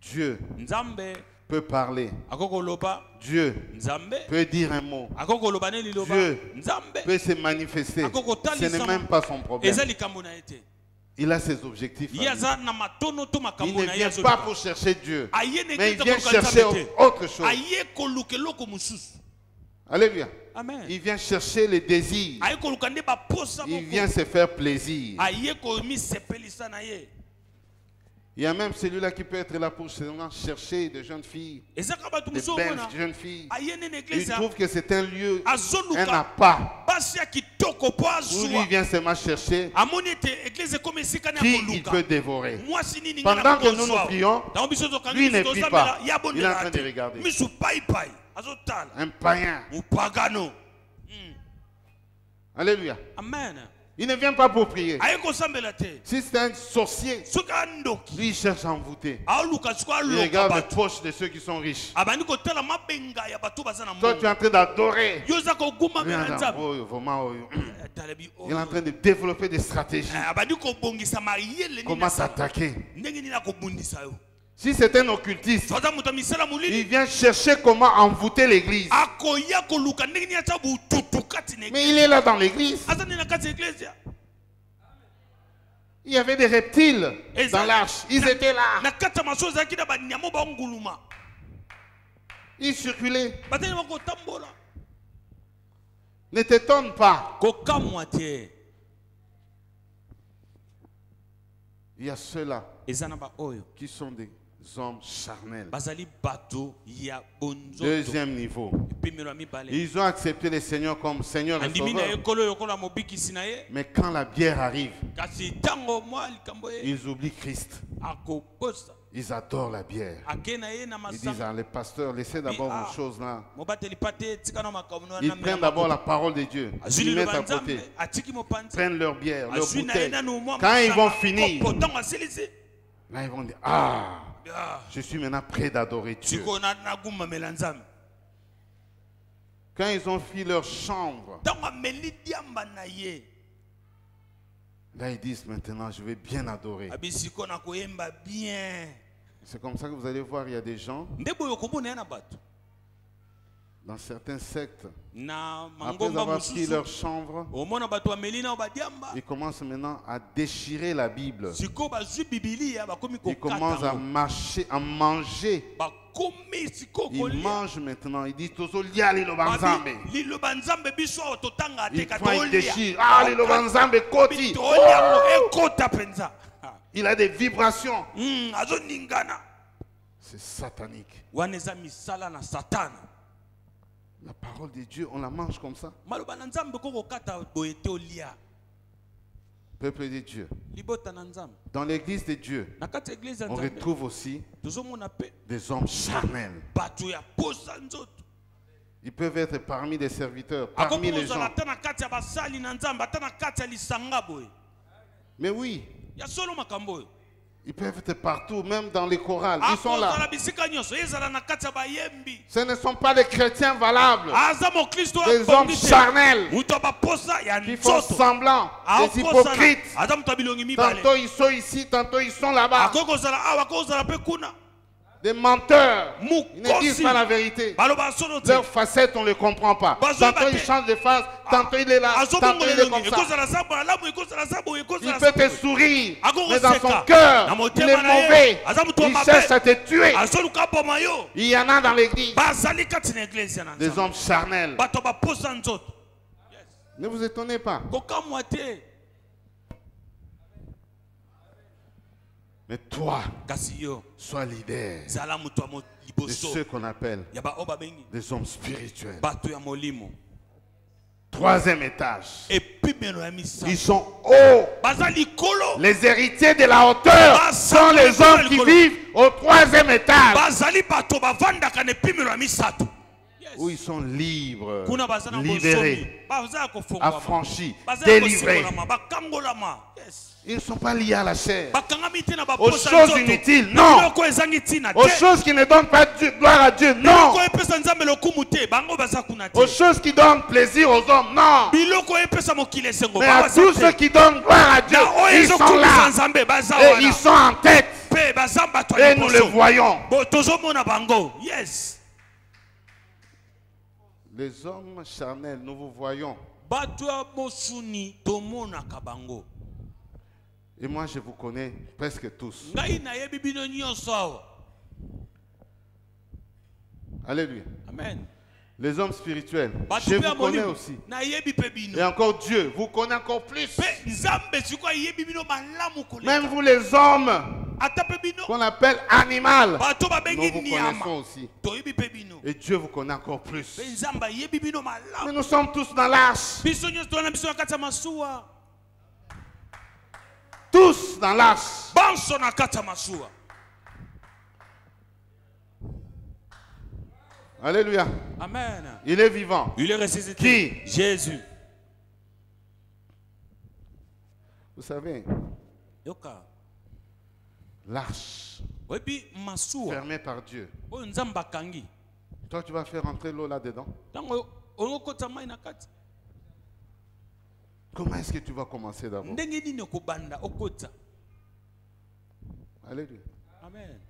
Dieu nzambe peut parler. akokoloba, Dieu nzambe peut dire un mot. akokoloba ne liloba, Dieu nzambe peut se manifester. Ce n'est même pas son problème. eza likambo na ye te. Il a ses objectifs. à Ye lui. aza na matono to Il makambo ne na ye vient pas pour chercher Dieu, aye na mais il eglize vient koluka chercher nzambe te. autre chose. Aye koluka eloko mosusu. Alléluia. Amen. Il vient chercher les désirs. Aye koluka nde baposa Il moko. vient se faire plaisir. Aye komisepelisa na ye. Il y a même celui-là qui peut être là pour seulement chercher des jeunes filles, Ezaka bato des mosusu belles omona jeunes filles. aye ne na Il eglize trouve que c'est un lieu, un azoluka appât, basi ya kitoko po où lui azwa. vient seulement chercher Amoni ete eglize ekomi esika na qui il koluka. peut dévorer. Mwasi nini nga na Pendant que nous kozwa. nous prions, Ntango biso tokanga lui ne biso prie tozambela, pas. ye Il est en abondela train de te. regarder. Misu paipai azotala Un païen. mopagano. Alléluia. Amen. Il ne vient pas pour prier. Aye kosambela te. Si c'est un sorcier, Soki andoki lui il cherche à envoûter. aoluka siko Il aloka regarde les bato poches de ceux qui sont riches. abandi kotala mabenga ya bato baza na Toi, tu es mbongo. en train d'adorer. Yo oza kogumamela nzambe. Oh, vraiment, oh. Talebi Il est en oyo. train de développer des stratégies. Abandi kobongisa mayele nini Comment na sa- s'attaquer? ndenge nini akobundisa yo. Si c'est un occultiste, Soza moto ya misala il molili vient chercher comment envoûter l'église. akoya koluka ndenge nini atya bututu kati na Mais il est là dans l'église. aza nini na kati ya eglise. Il y avait des reptiles Et dans ça- l'arche. Ils étaient là. na kati ya maso ezalaki na banyamo banguluma Ils circulaient. batali bakotambola Ne t'étonne pas. kokamwa te. Il y a ceux-là eza na baoyo qui sont des hommes charnels. bazali bato ya bonzoto. Deuxième niveau. epimelo ya mibale Ils ont accepté le Seigneur comme Seigneur et andimi na ye Sauveur. nkolo lokola mobikisi na ye. Mais quand la bière arrive, Kasi ntango mwa likambo ye ils oublient Christ. akoposa Ils adorent la bière. ake na ye na Ils disent, masanga ah, les pasteurs, laissez d'abord Ah. vos choses là. mobateli pa te tika na makambo na Ils na prennent d'abord la parole de Dieu. azwili Ils mettent loba à côté. nzambe atiki mopanzi Prennent leur bière, leur azwi na ye bouteille. nanu mwa Quand ils vont masanga finir, kopo ntango asilisi là ils vont dire, ah, Ah, je suis maintenant prêt d'adorer Dieu. sikoyo nagumamela nzambe Quand ils ont fini leur chambre, ntango ameli diamba na ye là ils disent maintenant, je vais bien adorer. abi sikoyo na koyemba bien. C'est comme ça que vous allez voir, il y a des gens nde boyo komona ye na bato dans certains sectes, na après mangomba avoir pris leur mosusu chambre, omona bato bameli nao badiamba ils commencent maintenant à déchirer la Bible. sikoyo bazwi bibilia bakomi Ils commencent à kokata marcher, à manger. bakomi sikoyo Ils kolia mangent maintenant. Ils disent Tozo lia liloba nzambe. liloba nzambe biso awa totanga te Ils kati font, ils olia déchirent. Ah, liloba nzambe koti. toliango ekota mpenza. Il a des vibrations. Azoningana C'est satanique. wana eza misala na satana. La parole de Dieu, on la mange comme ça. maloba na nzambe kokokata boye te olia Peuple de Dieu. libota na nzambe Dans l'église de Dieu, na kati ya eglize ya on nzambe retrouve aussi tozomona pe des hommes charnels. bato ya posa nzoto Ils peuvent être parmi les serviteurs, parmi les gens. akokozala ata na kati ya basali na nzambe ata na kati ya lisanga boye Mais oui, ya solo makambo oyo ils peuvent être partout, même dans les chorales. Ils sont là. akozala bisika nyonso ezala na kati ya bayembi Ce ne sont pas des chrétiens valables. aza mokristo Des hommes charnels moto ya baposa ya qui font nzoto semblant. Des hypocrites. aza moto ya bilongi mibale Tantôt ils sont ici, tantôt ils sont là-bas. akoki kozala awa akoki kozala mpe kuna Des menteurs. Ils ne disent mokosi pas la vérité. baloba solo te Leurs facettes, on ne les comprend pas. Tantôt ils changent de face, tantôt il est là, tantôt il est comme ça. ekozala sa malamu ekozala sa boye Il ekozala peut te sourire, mais dans son cœur, il est mauvais. Il cherche à te tuer. azoluka boma yo Il y en a dans l'église. bazali kati na eglise ya na Des nzambe hommes charnels. bato baposa nzoto Ne vous étonnez pas. kokamwa te Mais toi, kasi yo sois leader zala mutu wa de liboso ceux qu'on appelle ya ba oba bengi des hommes spirituels. bato ya molimo. Troisième étage. Epimelo ya misa Ils sont hauts. baza likolo Les héritiers de la hauteur sont les hommes qui vivent au troisième étage. bazali bato bavandaka na epimelo ya misato Où ils sont libres, kuna baza na libérés, bosomi baza kofungwa affranchis, baza délivrés. kosengolama bakangolama. Yes. Ils ne sont pas liés à la chair, bakangami te na aux baposa choses nzoto. inutiles, non. Biloko ezangi ntina te. Aux choses qui ne donnent pas gloire à Dieu, non. Biloko epesa nzambe lokumu te bango baza kuna te. Aux choses qui donnent plaisir aux hommes, non. Biloko epesa mokili esengo Mais à baza tous te. ceux qui donnent gloire à Dieu, Na oyo ils sont ezokumisa là. nzambe baza Et wana. ils sont en tête. Pe baza bato ya Et nous les liboso. voyons. Bo tozomona bango. Yes. Les hommes charnels, nous vous voyons. Bato ya mosuni tomonaka bango. Et moi, je vous connais presque tous. Ngai nayebi bino nyonso awa. Alléluia. Amen. Les hommes spirituels, Bato je pe ya vous connais molimo aussi. nayebi pe bino. Et encore Dieu vous connaît encore plus. Pe nzambe siko ayebi bino malamu koleka. Même vous les hommes Ata pe bino qu'on appelle animal, bato nous babengi vous nyama. connaissons aussi. Toyebi pe bino. Et Dieu vous connaît encore plus. Pe nzambe ayebi bino Mais malamu. nous sommes tous dans l'arche. Biso nyonso tona biso na kati ya masuwa. Tous dans l'arche. Banso na kati ya masuwa. Alléluia. Amen. Il est vivant. Il est ressuscité. Qui? Jésus. Vous savez, Yoka. l'arche Oyebi masuwa. fermée par Dieu. Oyo nzambe akangi. Toi, tu vas faire entrer l'eau là-dedans. Tango ongokota mai na kati. Comment est-ce que tu vas commencer d'abord? Ndenge nini okobanda okota. Alléluia. Amen.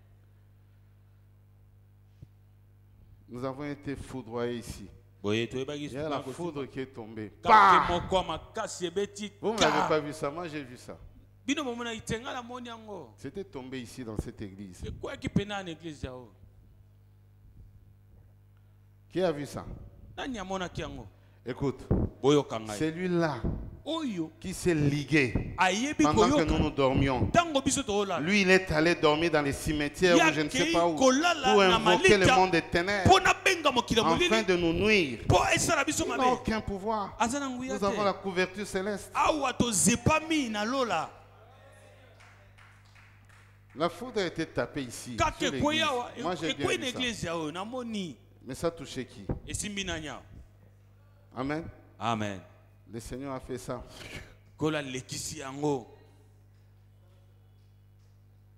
Nous avons été foudroyés ici. Boye toyebaki Il y a la foudre qui est tombée. kake Bah! moko makasi ebeti. Vous n'avez pas vu ça, moi j'ai vu ça. Bino momona itenga la moni yango. C'était tombé ici dans cette église. Ekwaki pena na église yao. Qui a vu ça? Nani amonaki yango? Écoute, Boyoka ngai. celui-là Oyo qui s'est ligué ayebi pendant que koyoka. nous dormions. Tango biso tola. Lui, il est allé dormir dans les cimetières ou je ne sais pas où, pour na invoquer le malita. monde des ténèbres Pona benga mokila afin molili. de nous nuire. Po esala biso Il n'a mabe. aucun pouvoir. Azana nguya Nous avons la te. couverture céleste. Awa to zepami na lola. La foudre a été tapée ici. Sur Kake l'église. koyawa. Moi, j'ai bien Ekwe vu na ça. église yao na moni. Mais ça touchait qui? Esimbi na nya. Amen. Amen. Le Seigneur a fait ça. Kola lekisi yango.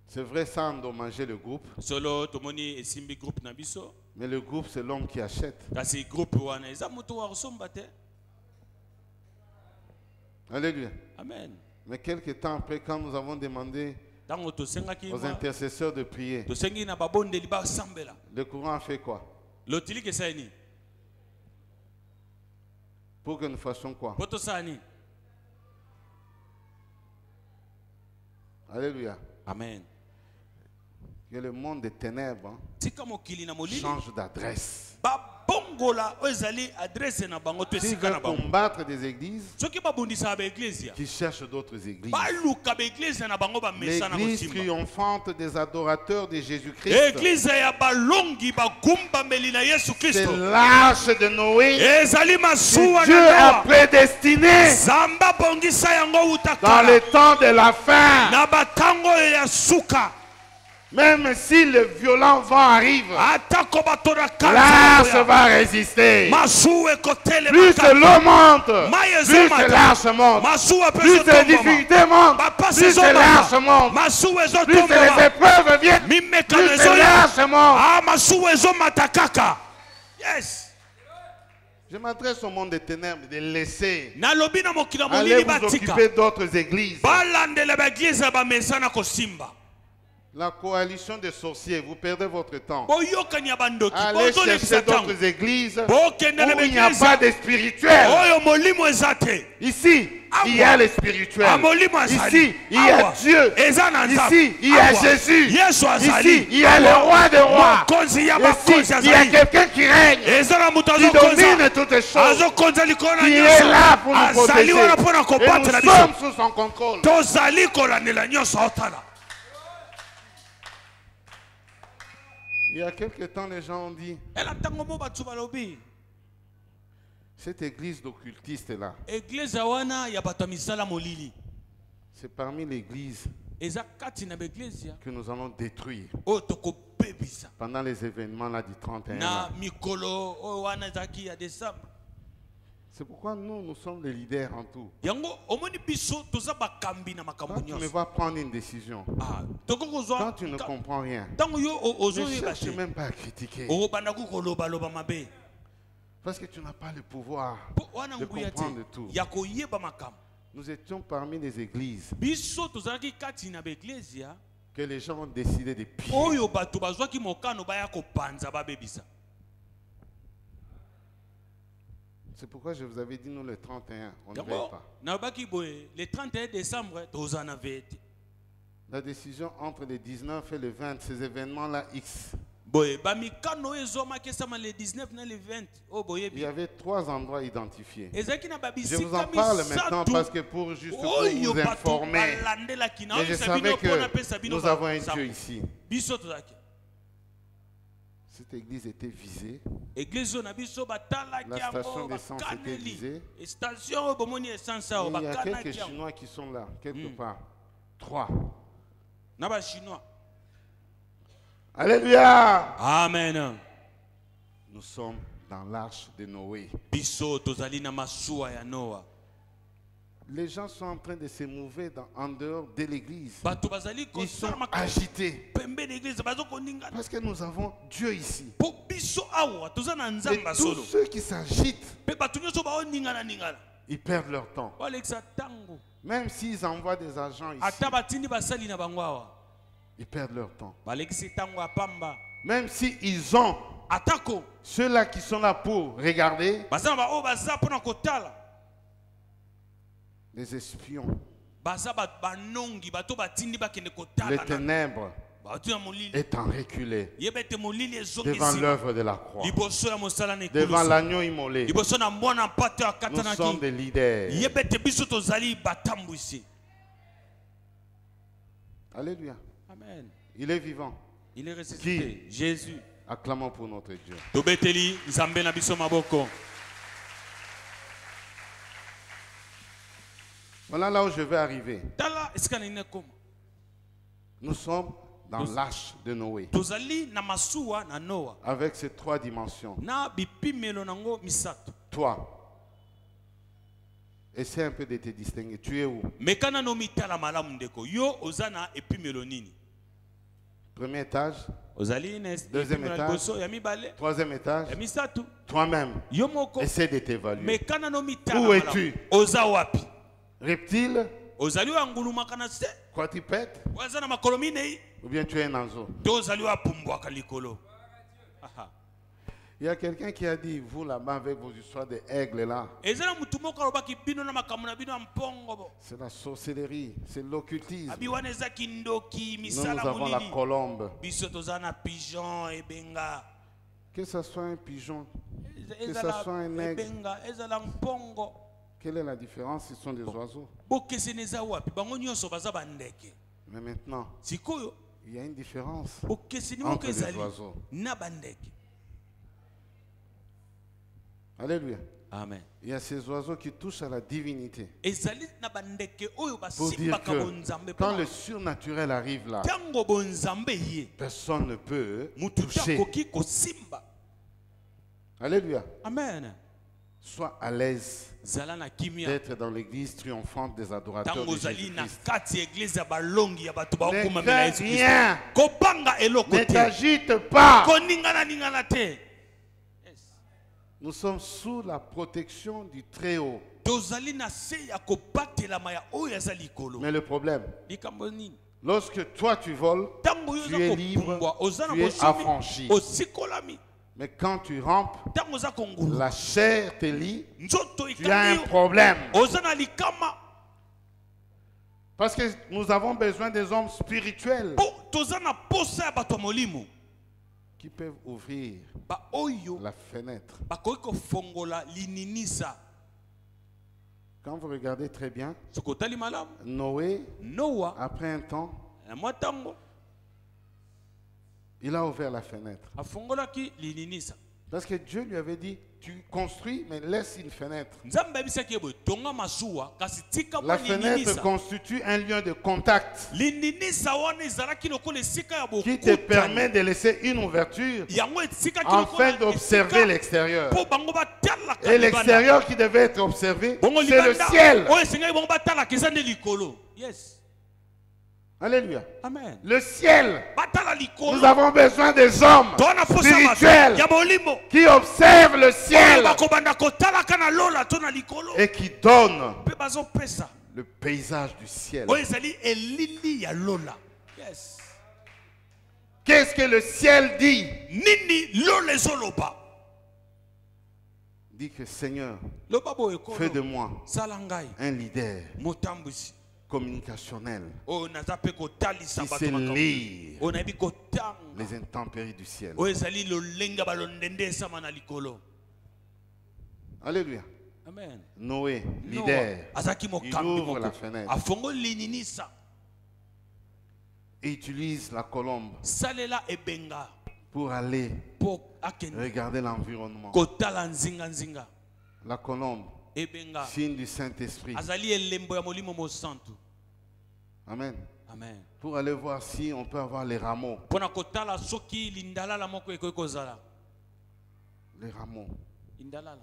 C'est vrai, ça a endommagé le groupe. Solo tomoni esimbi groupe na biso. Mais le groupe, c'est l'homme qui achète. Kasi groupe wana eza moto wa kosomba te. Alléluia. Amen. Mais quelques temps après, quand nous avons demandé Tango tosengaki aux intercesseurs de prier, tosengi na babondeli basambela. le courant a fait quoi? Lotili ke sani. Pour que nous fassions quoi? Poto sani. Alléluia. Amen. Que le monde des ténèbres Tika mokili na molili. change d'adresse. Babongola ezali adresse na bango to S'ils esika na veulent bango. combattre des églises, Soki babundisa ba église. qui cherchent d'autres églises. Baluka ba église na bango ba mesa na L'église kosimba. triomphante des adorateurs de Jésus-Christ. Église ya balongi bagumba melina Yesu C'est Kristo. l'arche de Noé Ezali que masuwa Dieu na a Noa. prédestiné Zamba bongisa yango dans utakala. le temps de la fin. Na batango ya suka. Même si le violent vent arrive, Atako batora l'arche kanza. va résister. Masuwe kotele Plus makati. l'eau monte, Maye plus zomata. l'arche monte. Masuwa Plus peso les tomboma. difficultés montent, Bapase plus l'arche zomata. monte. Masuwe Plus les zotomboma. épreuves viennent, Mimeka plus nezoya. l'arche monte. Ah masuwe zomata kaka. Yes. Je m'adresse au monde des ténèbres de laisser. Nalobi na mokila Allez molili vous batika. occuper d'autres églises. Balandela ba église ba mesa na kosimba. La coalition des sorciers, vous perdez votre temps. Boyokani ya bandoki. Allez Bozolekisa chercher tango. d'autres églises Bokende na où il n'y a église. pas de spirituel. Oyo molimo ezate. Ici, il y a le spirituel. Ici, il y a Dieu. Ici, il y a Jésus. Ici, il y a le roi des rois. Ici, il y a quelqu'un qui règne, qui domine toutes les choses, qui est là pour nous protéger. Et nous sommes sous son contrôle. tozali kolandela nyonso otala. Il y a quelque temps, les gens ont dit, ela ntango mo bato balobi cette église d'occultistes là, eglize wana ya bato ya misala molili c'est parmi l'église eza kati na baeglize que nous allons détruire oyo tokobebisa pendant les événements là du 31 na là. mikolo oyo wana ezalaki ya décembre. C'est pourquoi nous sommes les leaders en tout. Yango omoni biso toza bakambi na makambo Quand tu ne nyonso. vas prendre une décision, Quand tu ne comprends rien, ntango yo ne cherche même pas à critiquer. okobanda kokoloba mabe Parce que tu n'as pas le pouvoir po wana de nguya te comprendre tout. ya koyeba makambo. Nous étions parmi les églises Biso tozalaki kati na baeglise que les gens ont décidé de piller. oyo bato bazwaki mokano baya kopanza babebisa. C'est pourquoi je vous avais dit, nous, le 31, on ne veille Yango pas. nabaki boye le 31 décembre toza na vete. La décision entre le 19 et le 20, ces événements-là X, Boye bamikano ezomaki esama le 19 na le 20 o boye il y avait 3 endroits identifiés. ezaki na Je babisika vous en parle maintenant parce que pour juste pour oyo vous bato informer. balandelaki na Mais je oyebisa savais bino mpona pesa que bino nous avons un basango. Dieu ici. Biso tozalaki Cette église était visée. église oyo na biso batalaki La station yango d'essence était bakaneli visée. station oyo bomoni essence awo Il y a quelques bakanaki yango Chinois qui sont là, quelque part. 3. na bachinois. Alléluia! Amen. Nous sommes dans l'arche de Noé. Biso tozali na masuwa ya Noa. Les gens sont en train de se mouver en dehors de l'église. Bato bazali Ils sont kosala agités. pembe d'église bazo koningana. Parce que nous avons Dieu ici. Po biso awa toza na Et nzamba tous solo. ceux qui s'agitent, Pe bato nyonso baoningana ningana. ils perdent leur temps. Balekisa tango. Même s'ils envoient des agents ici, Ata batindi basali na bango awa. ils perdent leur temps. Balekisi tango ya pamba. Même s'ils ont Atako ceux-là qui sont là pour regarder, baza na ba o baza pona kotala. les espions, Baza banongi bato batindi bakende les kotala. ténèbres Bato ya molili. étant reculés Yebete molili ezongi devant sima. l'œuvre de la croix, Liboso ya mosala na devant ekulusu. l'agneau immolé. Liboso na mwana mpate Nous sommes akatanaki. des leaders. Yebete biso tozali batambwisi. Alléluia. Amen. Il est vivant. Il est ressuscité. Jésus. Acclamons pour notre Dieu. Tobeteli nzambe na biso maboko. Voilà là où je vais arriver. Tala esika na inekoma. Nous sommes dans l'arche de Noé, Tozali na masuwa na Noa. avec ces 3 dimensions. Na bipimelo nango misato. Toi, essaie un peu de te distinguer. Tu es où? Mekana no mitala malamu ndeko. Yo ozana epimelo nini? Premier étage, Ozali na Deuxième epimelo étage. liboso ya mibale. troisième étage. Ya misato. Toi-même, Yo moko. essaie de t'évaluer. Mekana no mitala Où malamu. es-tu? Oza wapi? Reptile, Ozali wa ngulumaka na se. quadrupède, Waza na makolo minei. ou bien tu es un anzo? Tozali wa pumbwaka likolo. Aha. Il y a quelqu'un qui a dit, vous là-bas avec vos histoires d'aigles là, Ezala mutu moko alobaki bino na makambo na bino ya mpongo bo. c'est la sorcellerie, c'est l'occultisme. Abi wana eza kindoki Nous, misala nous avons la molili. colombe. Biso toza na pigeon ebenga. Que ce soit un pigeon, Ezala ça soit un aigle. ebenga, ezala mpongo. quelle est la différence? Ce sont des oiseaux. Bokeseni eza wapi? Bango nyonso baza bandeke. Mais maintenant, Sikoyo il y a une différence bokeseni entre moko les ezali oiseaux. na bandeke. Alléluia. Amen. Il y a ces oiseaux qui touchent à la divinité. Ezali na bandeke oyo Pour dire basimbaka que bonzambe. quand le surnaturel arrive là, Tango bonzambe ye. personne ne peut Mutu toucher. takoki kosimba. Alléluia. Amen. Sois à l'aise Zala na kimia. d'être dans l'église triomphante des adorateurs Tango de zali na Jésus-Christ. kati église ya balongi ya bato ba Ne okuma crains mela Yesu Kristo. rien. Kobanga eloko Ne te. t'agite pas. Koningana ningana te. Nous sommes sous la protection du Très-Haut. Tozali na se ya kobatelama ya oyo aza likolo. Mais le problème, Likambo nini? lorsque toi tu voles, Tango yo tu za es libre, kopumbwa oza na tu es bosomi affranchi. osikolami. Mais quand tu rampes, Tango za kongulu la chair te lie, nzoto tu as un ikangi problème. oza na likama. Parce que nous avons besoin des hommes spirituels Po toza na posa ya bato ya molimo. qui peuvent ouvrir Ba oyo la fenêtre. bakoki kofongola lininisa. Quand vous regardez très bien, Sokotali malamu. Noé, Noa après un temps, na mwa tango Il a ouvert la fenêtre. afungolaki lininisa. Parce que Dieu lui avait dit, tu construis, mais laisse une fenêtre. Nzambe abisaki ye boye tonga masuwa kasi tika La mwa fenêtre lininisa. constitue un lieu de contact Lininisa wana ezalaki lokola esika ya qui te permet de laisser une ouverture yango etikaki afin lokola d'observer esika l'extérieur. mpo bango batalaka Et libanda. l'extérieur qui devait être observé, Bongo c'est le libanda, ciel. oyo esengeli bango batalaka eza nde likolo. Yes. Alléluia. Amen. Le ciel. Batala likolo. Nous avons besoin des hommes Tona posa spirituels ya bolimo. qui observent le ciel Bakobanda kotalaka na lola to na likolo. et qui donnent Pe bazopesa. le paysage du ciel. Oyo ezali elili ya lola. Yes. Qu'est-ce que le ciel dit? Nini lola ezoloba. Dit que Seigneur, Loba boye kono. fais de moi Sala ngai un leader motambusi. communicationnel Oyo naza pe kotalisa qui bato sait makambo. lire Oyo nayebi kotanga. les intempéries du ciel. Oyo ezali lolenga balondende esama na likolo. Alléluia. Amen. Noé, Noah, leader, azaki il mokambi ouvre la moko. fenêtre Afongo lininisa. et utilise la colombe Salela ebenga. pour aller Po akende. regarder l'environnement. Kotala nzinga nzinga. La colombe, Ebenga. signe du Saint-Esprit. Azali elembo ya molimo mosantu. Amen. Amen. Pour aller voir si on peut avoir les rameaux. Pona kotala soki lindalala moko ekoki kozala. Les rameaux. Indalala.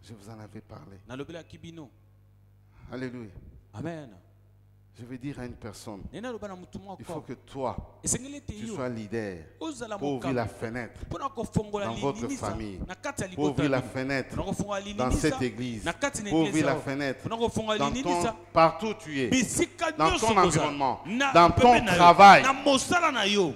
Je vous en avais parlé. Nalobela kibino. Alléluia. Amen. Je vais dire à une personne, Nena loba na mutu il faut moko. que toi, Esengeli te tu yo. sois leader Ozala pour ouvrir la mokambi. fenêtre Pona kofongola dans votre lininisa. famille, Na kati ya pour libota. ouvrir la ya bino. fenêtre Pona kofongola dans lininisa. cette église, Na kati na pour église ouvrir la yao. fenêtre Pona kofongola dans ton, lininisa. partout où tu es, Bisika dans nyonso ton kozala. environnement, Na dans pepe ton na yo. travail. Na mosala na yo.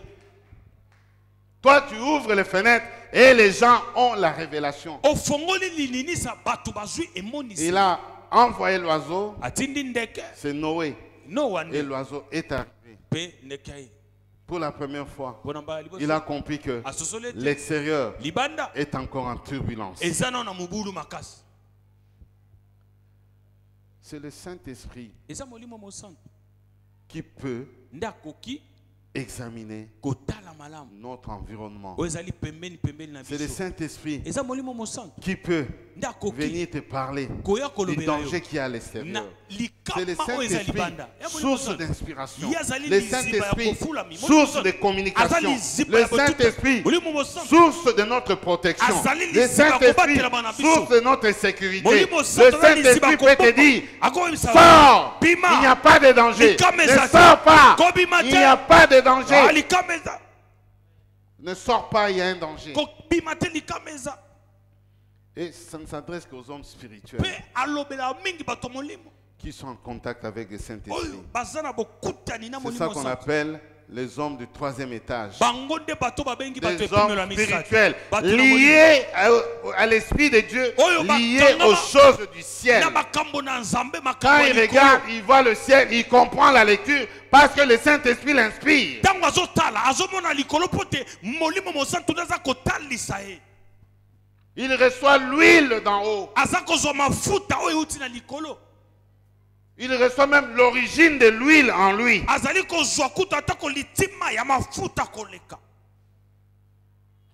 Toi, tu ouvres les fenêtres et les gens ont la révélation. Ofongoli lininisa batu bazwi emonisi. Il a envoyé l'oiseau, Atindi ndeke. c'est Noé, No et wande. l'oiseau est arrivé. Pe ndeke. Pour la première fois, Pona mbala liboso. il a compris que Asosole te. l'extérieur Libanda. est encore en turbulence. Ezana na mubulu makasi. C'est le Saint-Esprit Eza molimo mosantu. qui peut Ndakoki examiner kotala malamu. notre environnement. Ezali pembeni pembeni na C'est le biso. Saint-Esprit Eza molimo mosantu. qui peut Ndakoki venir te parler koya du kolobela yo. danger qu'il y a à Na l'extérieur. C'est le likama oyo eza Saint-Esprit, libanda. Ya molimo source mosantu. d'inspiration. Yazali Le liziba ya Saint-Esprit, kofulami. Molimo source mosantu. de communication. Azali liziba Le ya botuka. Saint-Esprit, Molimo mosantu. source de notre protection. Azali Le liziba Saint-Esprit, kobatela bana biso. source de notre sécurité. Molimo Le mosantu azali liziba Saint-Esprit peut te koboma. dire, Akoyebisa sors, bima. il n'y a pas de danger. Likama Ne ezali. sors pas, Kobima il te. n'y a pas de Ah, danger. likama eza. Ne sors pas, il y a un danger. Kobima te likama eza. Et ça ne s'adresse qu'aux hommes spirituels Pe alobela mingi bato molimo. qui sont en contact avec le Saint-Esprit. Oyo bazana bokutani na C'est molimo ça qu'on mosantu. appelle les hommes du troisième étage. Bango nde bato babengi bato Des epimelo ya hommes misato. spirituels Bato na molimo. liés à l'Esprit de Dieu, Oyo liés bakangama aux choses du ciel. Na makambo na nzambe Quand makambo il ya regarde, likolo. il voit le ciel, il comprend la lecture parce que le Saint-Esprit l'inspire. Ntango azotala azomona likolo mpo te molimo mosantu nde aza kotalisa ye. Il reçoit l'huile d'en haut. Aza kozwa mafuta oyo euti na likolo. Il reçoit même l'origine de l'huile en lui. Azali kozwa kuta atako litima ya mafuta koleka.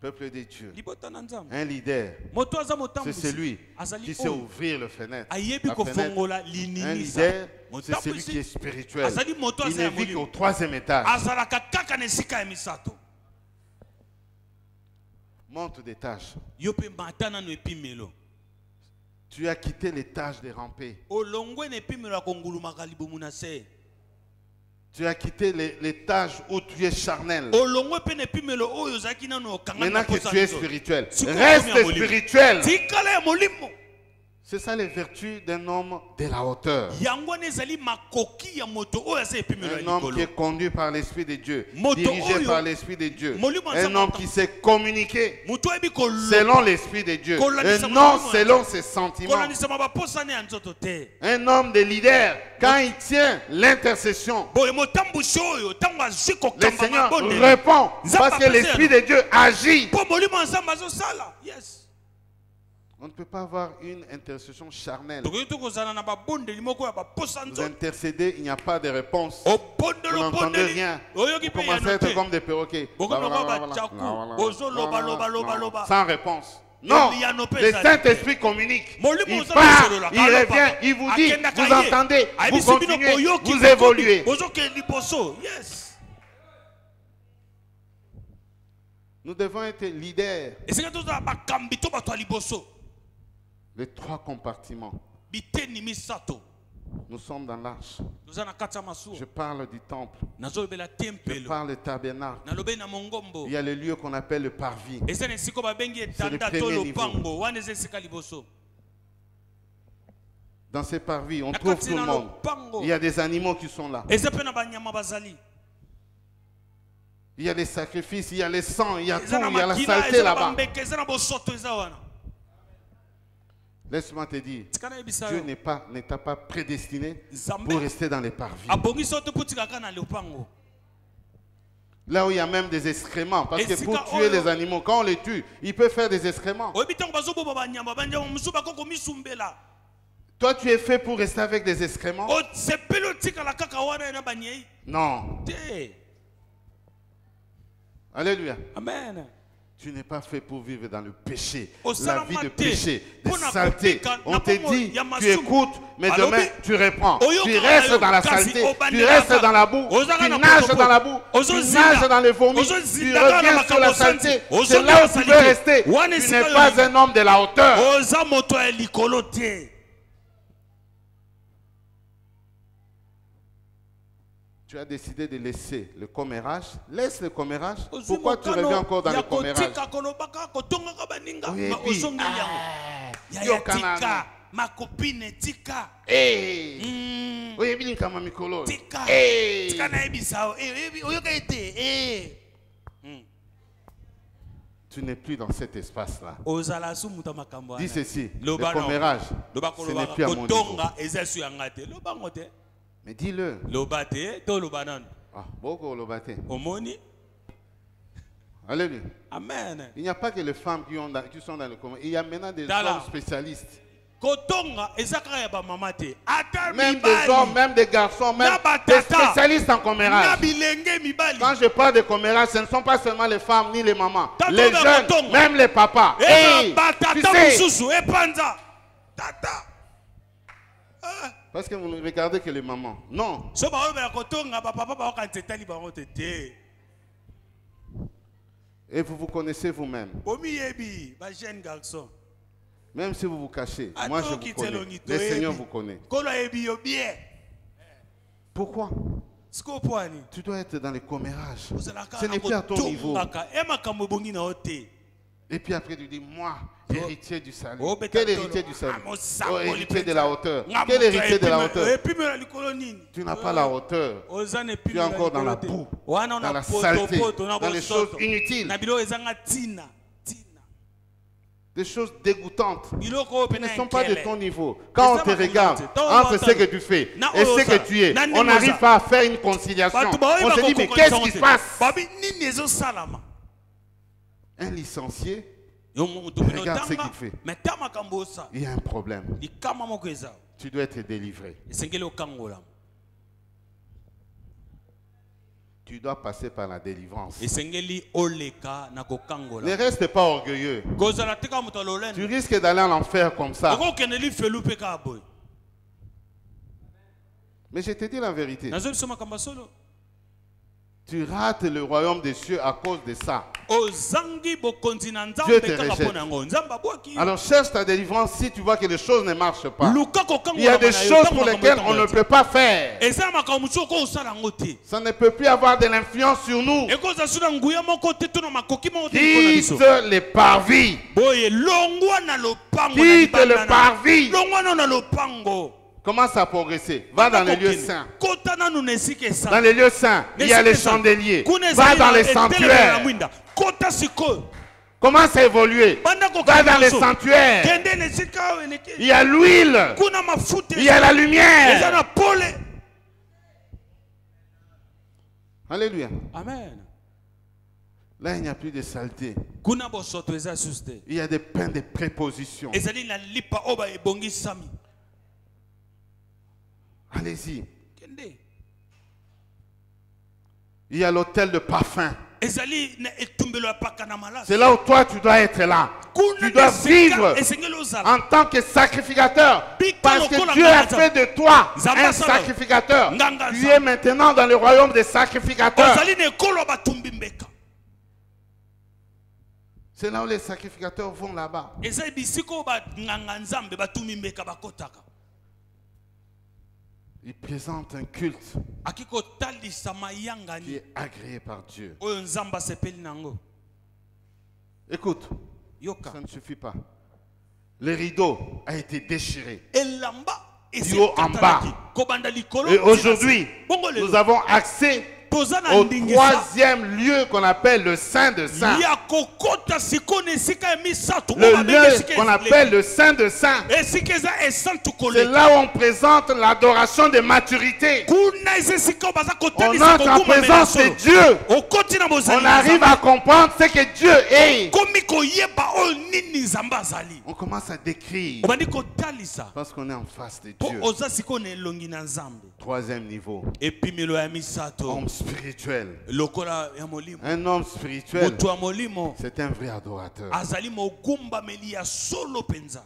Peuple de Dieu, Libota na nzambe. un leader, Moto aza c'est motambusi. celui Azali qui sait oyo. ouvrir le fenêtre. Ayebi La fenêtre. kofongola Un lininisa. leader, c'est celui Motambusi qui est spirituel. azali moto Il aza ne ya vit molimo. qu'au troisième étage. Azalaka kaka na esika ya misato. Monte d'étage. Yo pe mata nano epimelo. Tu as quitté l'étage des rampés. Olongwe na epimelo ya kongulumaka libumu na se. Tu as quitté l'étage où tu es charnel. Olongwe pe na epimelo oyo ozalaki nano okanga Maintenant na que posa tu es nzoto. spirituel, Sikoyo reste okomi ya molimo. spirituel. Tikala ya molimo. C'est ça les vertus d'un homme de la hauteur. Yango wana ezali makoki ya moto oyo aza epimelo ya Un homme qui likolo. est conduit par l'Esprit de Dieu, Moto dirigé oyo, par l'Esprit de Dieu. molimo Un nzambe homme ata- qui sait communiquer Moto oyebi selon l'Esprit de Dieu et non selon ses sentiments. kolanisama baposani ya nzoto te. Un homme de leader, quand il tient l'intercession, Boye motambusi oyo ntango azwi le kokamba Seigneur mabondeli. répond Nzambe parce que apesa l'Esprit yango. de Dieu agit. Mpo molimo ya nzambe azosala. Yes. On ne peut pas avoir une intercession charnelle. tokoki tokozala na babondeli moko ya baposa Vous nzoto intercédez, il n'y a pas de réponse. obondeli Vous n'entendez obondeli rien. oyoki Vous mpe commencez à être yano comme te des perroquets. bokomi ngo batiaku ozoloba loba loba loba Sans réponse. Non, Eliano pe le ezali Saint-Esprit communique. Molimo Il oza part, kosolola, il kaloba. revient, il vous dit, Akendaka vous ye. entendez, vous Ayebisi bino continuez, boyoki, vous bokomi, évoluez. bozokende liboso. Yes. Nous devons être leaders. Esika tozala bakambi to bato ya liboso Les 3 compartiments. biteni misato Nous sommes dans l'arche. toza na kati ya masuwa Je parle du temple. nazolobela Je tempelo parle du tabernacle. nalobeli na mongombo Il y a le lieu qu'on appelle le parvis. eza na esika babengi le etanda to premier lopango wana eza esika liboso Dans ces parvis, on na trouve kati tout le na monde. lopango Il y a des animaux qui sont là. eza mpe na banyama bazali Il y a les sacrifices, il y a les sangs, il y a tout, eza na il y a la makila saleté eza na là-bas. bambeke eza na bosoto eza wana Laisse-moi te dire, tika nayebisa Dieu yo ne t'a pas prédestiné pour nzambe rester dans les parvis. abongisi yo te mpo tika kaka na lopango Là où il y a même des excréments. Parce que Esika pour tuer oyo. les animaux, quand on les tue, il peut faire des excréments. oyebi ntango bazoboba banyama mosusu bakoko misumbela Toi, tu es fait pour rester avec des excréments? osepeli otikala kaka wana ye na banyei Non. te Alléluia. amen Tu n'es pas fait pour vivre dans le péché, Au la salam vie de maté, péché, de pona saleté. kopika, On na te bongo dit, ya tu masumu. écoutes, mais Alobi, demain tu reprends. oyoka Tu restes na yo, dans la kasi saleté, tu obandelaka. restes dans la boue, Ozaka tu na nages potopo. dans la boue, tu Ozozinda. nages dans les vomis, tu Ozozindaka na reviens sur la makambo saleté. santi. C'est Ozongi là où na tu veux saleté. rester. Wana Tu esika n'es yo pas lingi. un homme de la hauteur. oza moto ya likolo te Tu as décidé de laisser le commérage. Laisse le commérage. Ozwi Pourquoi tu mokano reviens encore dans ya le commérage? kotika kolobaka kotongaka baninga Oui, ma et puis, ozongeli yango yo yaya kanana. tika makopine tika Hey! Mm, Oyebi nkama mikolo. tika Hey! tika nayebisa yo oyoka ete Tu n'es plus dans cet espace-là. ozala su moto ya makambo Dis ceci, le Loba no. commérage, loba ce n'est plus à kolobaka mon niveau. kotonga eza su yanga te lobango te Mais dis-le. loba te to loba nano Ah, beaucoup le bâté. omoni Alléluia. amen Il n'y a pas que les femmes qui sont dans le commérage. Il y a maintenant des Tala. hommes spécialistes. kotonga eza kaka ya bamama te ata Même des hommes, mibali même des garçons, même Na des batata. spécialistes en na commérage. bilenge mibali Quand je parle de commérage, ce ne sont pas seulement les femmes ni les mamans. Tata Les obe jeunes, kotonga. même les papas. eza Hey, tu batata sais, mosusu epanza tata parce que vous ne regardez que les mamans. Non. so baoyebela kotonga bapapa baoka nzetali bango te te Et vous vous connaissez vous-même. bomiyebi bajeune garçon Même si vous vous cachez, moi je vous Atoki connais. telongi Le toyebi. Seigneur vous connaît. kolo ayebi yo bien Pourquoi? siko poani Tu dois être dans les commérages. ozalaka Ce n'est plus à ton niveau. kotongaka e makambo ebongi na yo te Et puis après tu dis, moi, héritier du salut. Oh, Quel betantolo. héritier du salut? Ah, mosango Oh, héritier lipenza. de la hauteur. Nga Quel moto héritier de la epime- hauteur? epimela likolo nini Tu n'as pas la hauteur. oza na Tu epimela es encore dans la likolo te. boue, wana dans na la saleté, potopoto na dans les choses bosoto inutiles, na biloko ezanga tina des choses dégoûtantes biloko oyo qui mpe ne na sont pas de enkele ton niveau. Quand on te Eza regarde, makambo te. Tant entre on ce que entend. tu fais Na et oyo ce oza. que tu es, Na on ndenge n'arrive oza. pas à faire une conciliation. bato baoyeba On se dit, mais kokokanisa qu'est-ce ngo qui te. se passe? babi nini ezosalama Un licencié, yo moto bino Regarde ce otanga qu'il fait. me ta makambo osa il y a un problème. likama moko eza Tu dois être délivré. esengeli okangola Tu dois passer par la délivrance. esengeli oleka na Ne kokangola reste pas orgueilleux. kozala te kaka moto Tu alolene risques d'aller en enfer comme ça. okokende lifelu mpe kaka boye Mais je te dis la vérité. nazo biso makambo ya solo Tu rates le royaume des cieux à cause de ça. ozangi bokonzi na Dieu nzambe te kaka rejette. mpo na yango nzambe abwaki Alors cherche ta délivrance si tu vois que les choses ne marchent pas. luka Il y a kokangola des choses pour lesquelles on ne peut pas faire. eza na makambo mosusu oko osala yango te Ça ne peut plus avoir de l'influence sur nous. ekozala so na nguya moko te to na makoki moko te likolo na biso Quitte les parvis. boye longwa na lopango na Quitte le libanda na- parvis. longwa nano na lopango Commence à progresser. Va dans les lieux saints. kota nanu na esika Dans esala les lieux saints, il y a les chandeliers. Va dans les sanctuaires. kota sikoyo Commence à évoluer. banda Va dans les kokanisa sanctuaires. kende na esika oyo eleki Il y a l'huile. kuna mafuta Il y a la eza lumière. na pole Alléluia. amen Là, il n'y a plus de saleté. kuna bosoto eza suste Il y a des pains de préposition. ezali na lipa oba ebongisami Allez-y. kende Il y a l'hôtel de parfum. ezali na etumbelo ya paka na malasi C'est là où toi, tu dois être là. kuna Tu dois vivre esengeli ozala en tant que sacrificateur. Bika Parce que lokola Dieu a nganga. fait de toi Zamba un sala. sacrificateur. Nganga Tu zamba. es maintenant dans le royaume des sacrificateurs. ozali na ekolo batumbi mbeka C'est là où les sacrificateurs vont là-bas. eza bisika oyo banganga nzambe batumi mbeka bakotaka Ils présentent un culte aki kotalisa qui mayangani est agréé par Dieu. oyo nzambe asepeli nango Écoute, yoka ça ne suffit pas. Le rideau a été déchiré. elamba Du haut en bas. kobanda likolo Et aujourd'hui, bongo nous lelo avons accès toza na au ndingisa troisième lieu qu'on appelle le Saint de Saints. ya kokota sikoyo na esika ya misato Le lieu qu'on appelle le Saint de Saints. esika eza esantu C'est koleka là où on présente l'adoration de maturité. kuna eza esika oyo baza On kotalisa entre en kokumamela présence de solo Dieu. okoti na bozali On arrive à comprendre ce que Dieu est. komi koyeba oyo nini nzambe azali On commence à décrire obandi kotalisa parce qu'on est en face de mpo Dieu. oza sikoyo na elongi na nzambe Troisième niveau, epimelo ya misato homme spirituel. lokola ya molimo Un homme spirituel, moto ya molimo c'est un vrai adorateur. azali mogumbameli ya solo mpenza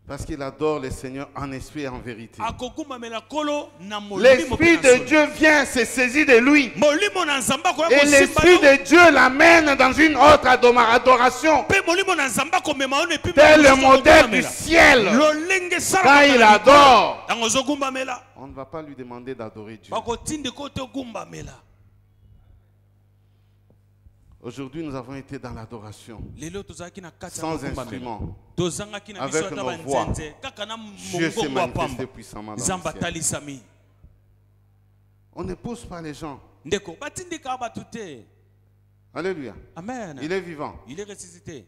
Parce qu'il adore le Seigneur en esprit et en vérité. akogumbamela kolo na molimo L'Esprit mpe na de solo. Dieu vient se saisir de lui. molimo na nzambe akoya Et kosimba l'Esprit yo de Dieu l'amène dans une autre adoration. mpe molimo na nzambe akomema yo na epimelo Tel le mosusu modèle du akogumbamela. ciel. lolenge Quand esalaka il na likolo, adore, ntango ozogumbamela on ne va pas lui demander d'adorer Dieu. bakotindika oyo togumbamela Aujourd'hui, nous avons été dans l'adoration. lelo tozalaki na kati ya Sans kogumbamela instrument. tozangaki na Avec biso ata nos voix. banzenze kaka na Dieu s'est mongongo ya manifesté pamba puissamment dans nzambe le ciel. atalisami On ne pousse pas les gens. ndeko batindika bato te Alléluia. amen Il est vivant. il est ressuscité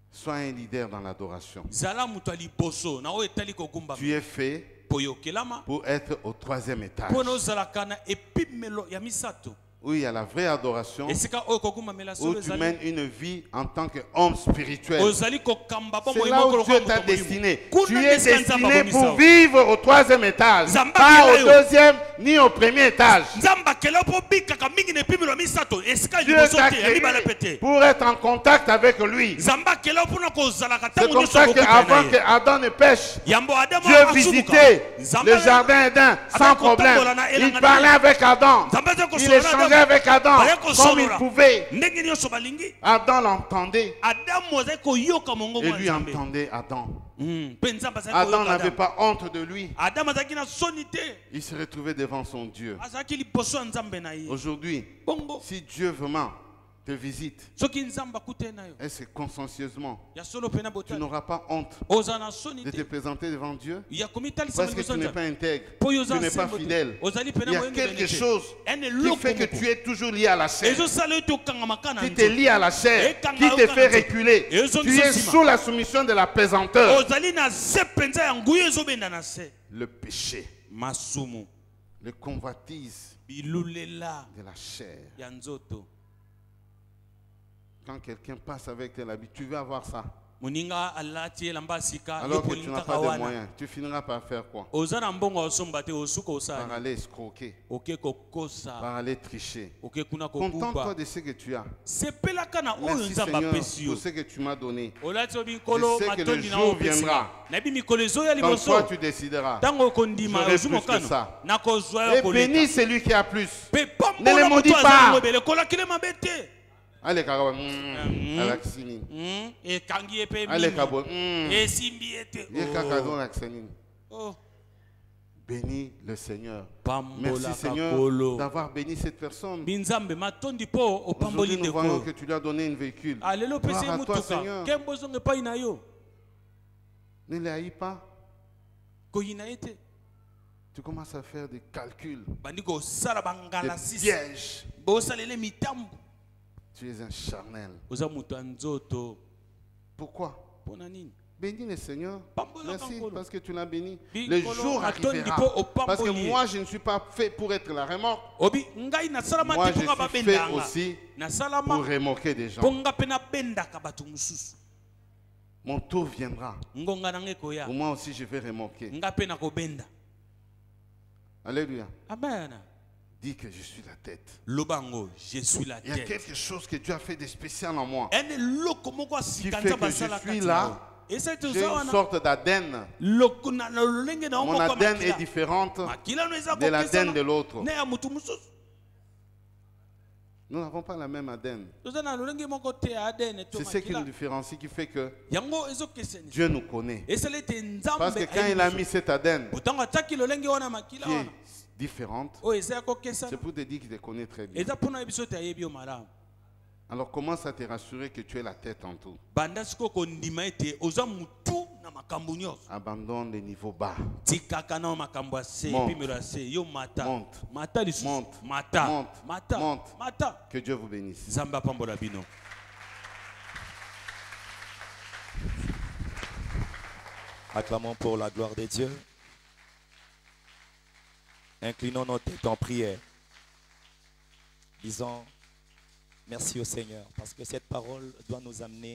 Sois un leader dans l'adoration. zala moto ya liboso na oyo etali Tu kogumbamela es fait mpo yokelama pour être au troisième étage. mpo na ozalaka na epimelo ya misato Où il y a la vraie adoration. esika oyo kogumbamela Où solo tu mènes ezali une vie en tant qu'homme spirituel. ozali kokamba C'est bomoi là moko où lokola Dieu t'a moto molimo. destiné. Kuna Tu es ndesika nzambe destiné abomisa pour yo. vivre au troisième étage. Nzambe Pas akela au yo. deuxième ni au premier étage. nzambe akela mpo bikaka mingi na epimelo ya misato esika Dieu liboso t'a te ya mibale pe créé te pour être en contact avec lui. nzambe akela mpona kozalaka C'est ntango comme nyonso ça akokutana qu'avant ye que Adam ne pêche, yambo adamu Dieu asumuka visitait nzambe le jardin d'Éden sans Avec problème. kotambola na elanga Il na parlait ye. avec Adam. nzambe aza Il kosolola na échangeait Adamu. avec Adam Baya comme il kosolola. pouvait. ndenge nyonso balingi Adam l'entendait adamu azali koyoka mongongo et ya lui nzambe entendait Adam. mpe nzambe azali Adam koyoka n'avait adamu pas honte de lui. adamu azalaki na soni te Il se retrouvait devant son Dieu. azalaki liboso ya nzambe na ye Aujourd'hui, bongo si Dieu vraiment te visite, soki nzambe akute na yo et c'est consciencieusement, ya solo mpe na tu botali n'auras pas honte ozala na soni de te te présenter devant Dieu ya komitalisa parce que liboso tu ya n'es pas nzambe intègre, mpo yo tu oza n'es pas nsembo te fidèle. ozali mpe Il na y a moyengi quelque bene te. chose ene qui eloko fait que moko tu es toujours lié à la chair, ezosala yo te okangamaka na qui te lie à la chair, Ekanga qui te okanga fait nzoto. reculer. Ezongi Tu es sosima. sous la soumission de la pesanteur. ozali na se mpenza ya nguya ezobenda na se Le péché, masumu le convoitise bilulela de la chair. ya nzoto Quand quelqu'un passe avec tes habits, tu veux avoir ça. moninga alati elamba sika Alors que tu yokolingi n'as kaka pas de wana moyens, tu finiras par faire quoi? oza na mbongo osomba te osuka Par osali aller escroquer, oke kokosa par aller tricher. oke kuna Contente-toi kokuba de ce que tu as. sepelaka na oyo Merci nzambe Seigneur apesi yo pour ce que tu m'as donné. olati yo mikolo Je sais que le matondi na jour oyo opesinga viendra. nayebi mikolo ezoya Quand liboso toi tu décideras. ntango okondima J'aurai ozwi plus que mokano ça. nakozwa Et yo koleka bénis celui qui a plus. mpe Ne pambola le maudis moto aza pas. nango ebele kolakile mabe te Allez, Karawa. Alaksini. ekangi ye mpe Allez, mingi Kabo. esimbi ye te Ye kakadon Alaksini. Oh. Bénis le Seigneur. pambola Merci Seigneur kakolo d'avoir béni cette personne. binzambe matondi mpo opamboli Aujourd'hui, nous voyons ndeko que tu lui as donné un véhicule. alelo opesi ye Gloire à toi, motuka Seigneur. nkembo ozonga epai na yo Ne les haïs pas. koyina ye te Tu commences à faire des calculs, bandi kosala des bangala sisi pièges. bosalele mitambo Tu es un charnel. oza moto ya nzoto Pourquoi? mpo na nini Bénis le Seigneur. Pambola Merci kankolo. parce que tu l'as béni. Bi Le kolo jour atondi arrivera. po opamboli. Parce que moi, je ne suis pas fait pour être la remorque. Obi ngai na salama Moi, te je ponga ba suis fait benda nga. aussi Na pour salama remorquer des gens. ponga pena benda ka batu mususu. Mon tour viendra. Ngonga na ngeko ya. Moi aussi, je vais remorquer. Nga pena ko benda. Alléluia. Amen. Dis que je suis la tête. Lobango, je suis la Il y a tête. quelque chose que Dieu a fait de spécial en moi. Ene loko moko Qui fait sikanza que basala je suis kati là. yao. Et c'est tout J'ai ça une wana. sorte d'Aden. Loko na lolenge na Mon ongo kwa Aden est makila. différente Makila no eza de l'Aden kokesana. de l'autre. Ne ya mutu mususu. Nous n'avons pas la même Aden. Toza na lolenge moko te ya adene to C'est ce qui nous makila. différencie, qui fait que Yango ezo keseni. Dieu nous connaît. Et c'est le nzambe. Parce que quand il a mis cette Aden Pourtant ataki lolenge wana makila qui est wana. différente, O eza kokesana. c'est pour te dire qu'il te connaît très bien. Eza pona ebiso te ayebi o malamu. Alors commence à te rassurer que tu es la tête en tout. Banda siko kondima ete oza mutu na makambo nyonso. Abandonne les niveaux bas. Tikaka na makambo ya se Monte. epimelo ya se yo mata. Monte. Mata lisusu. Monte. Mata. Monte. Mata. Monte. Mata. Que Dieu vous bénisse. Zamba pambola bino. Acclamons pour la gloire de Dieu. Inclinons nos têtes en prière. Disons merci au Seigneur parce que cette parole doit nous amener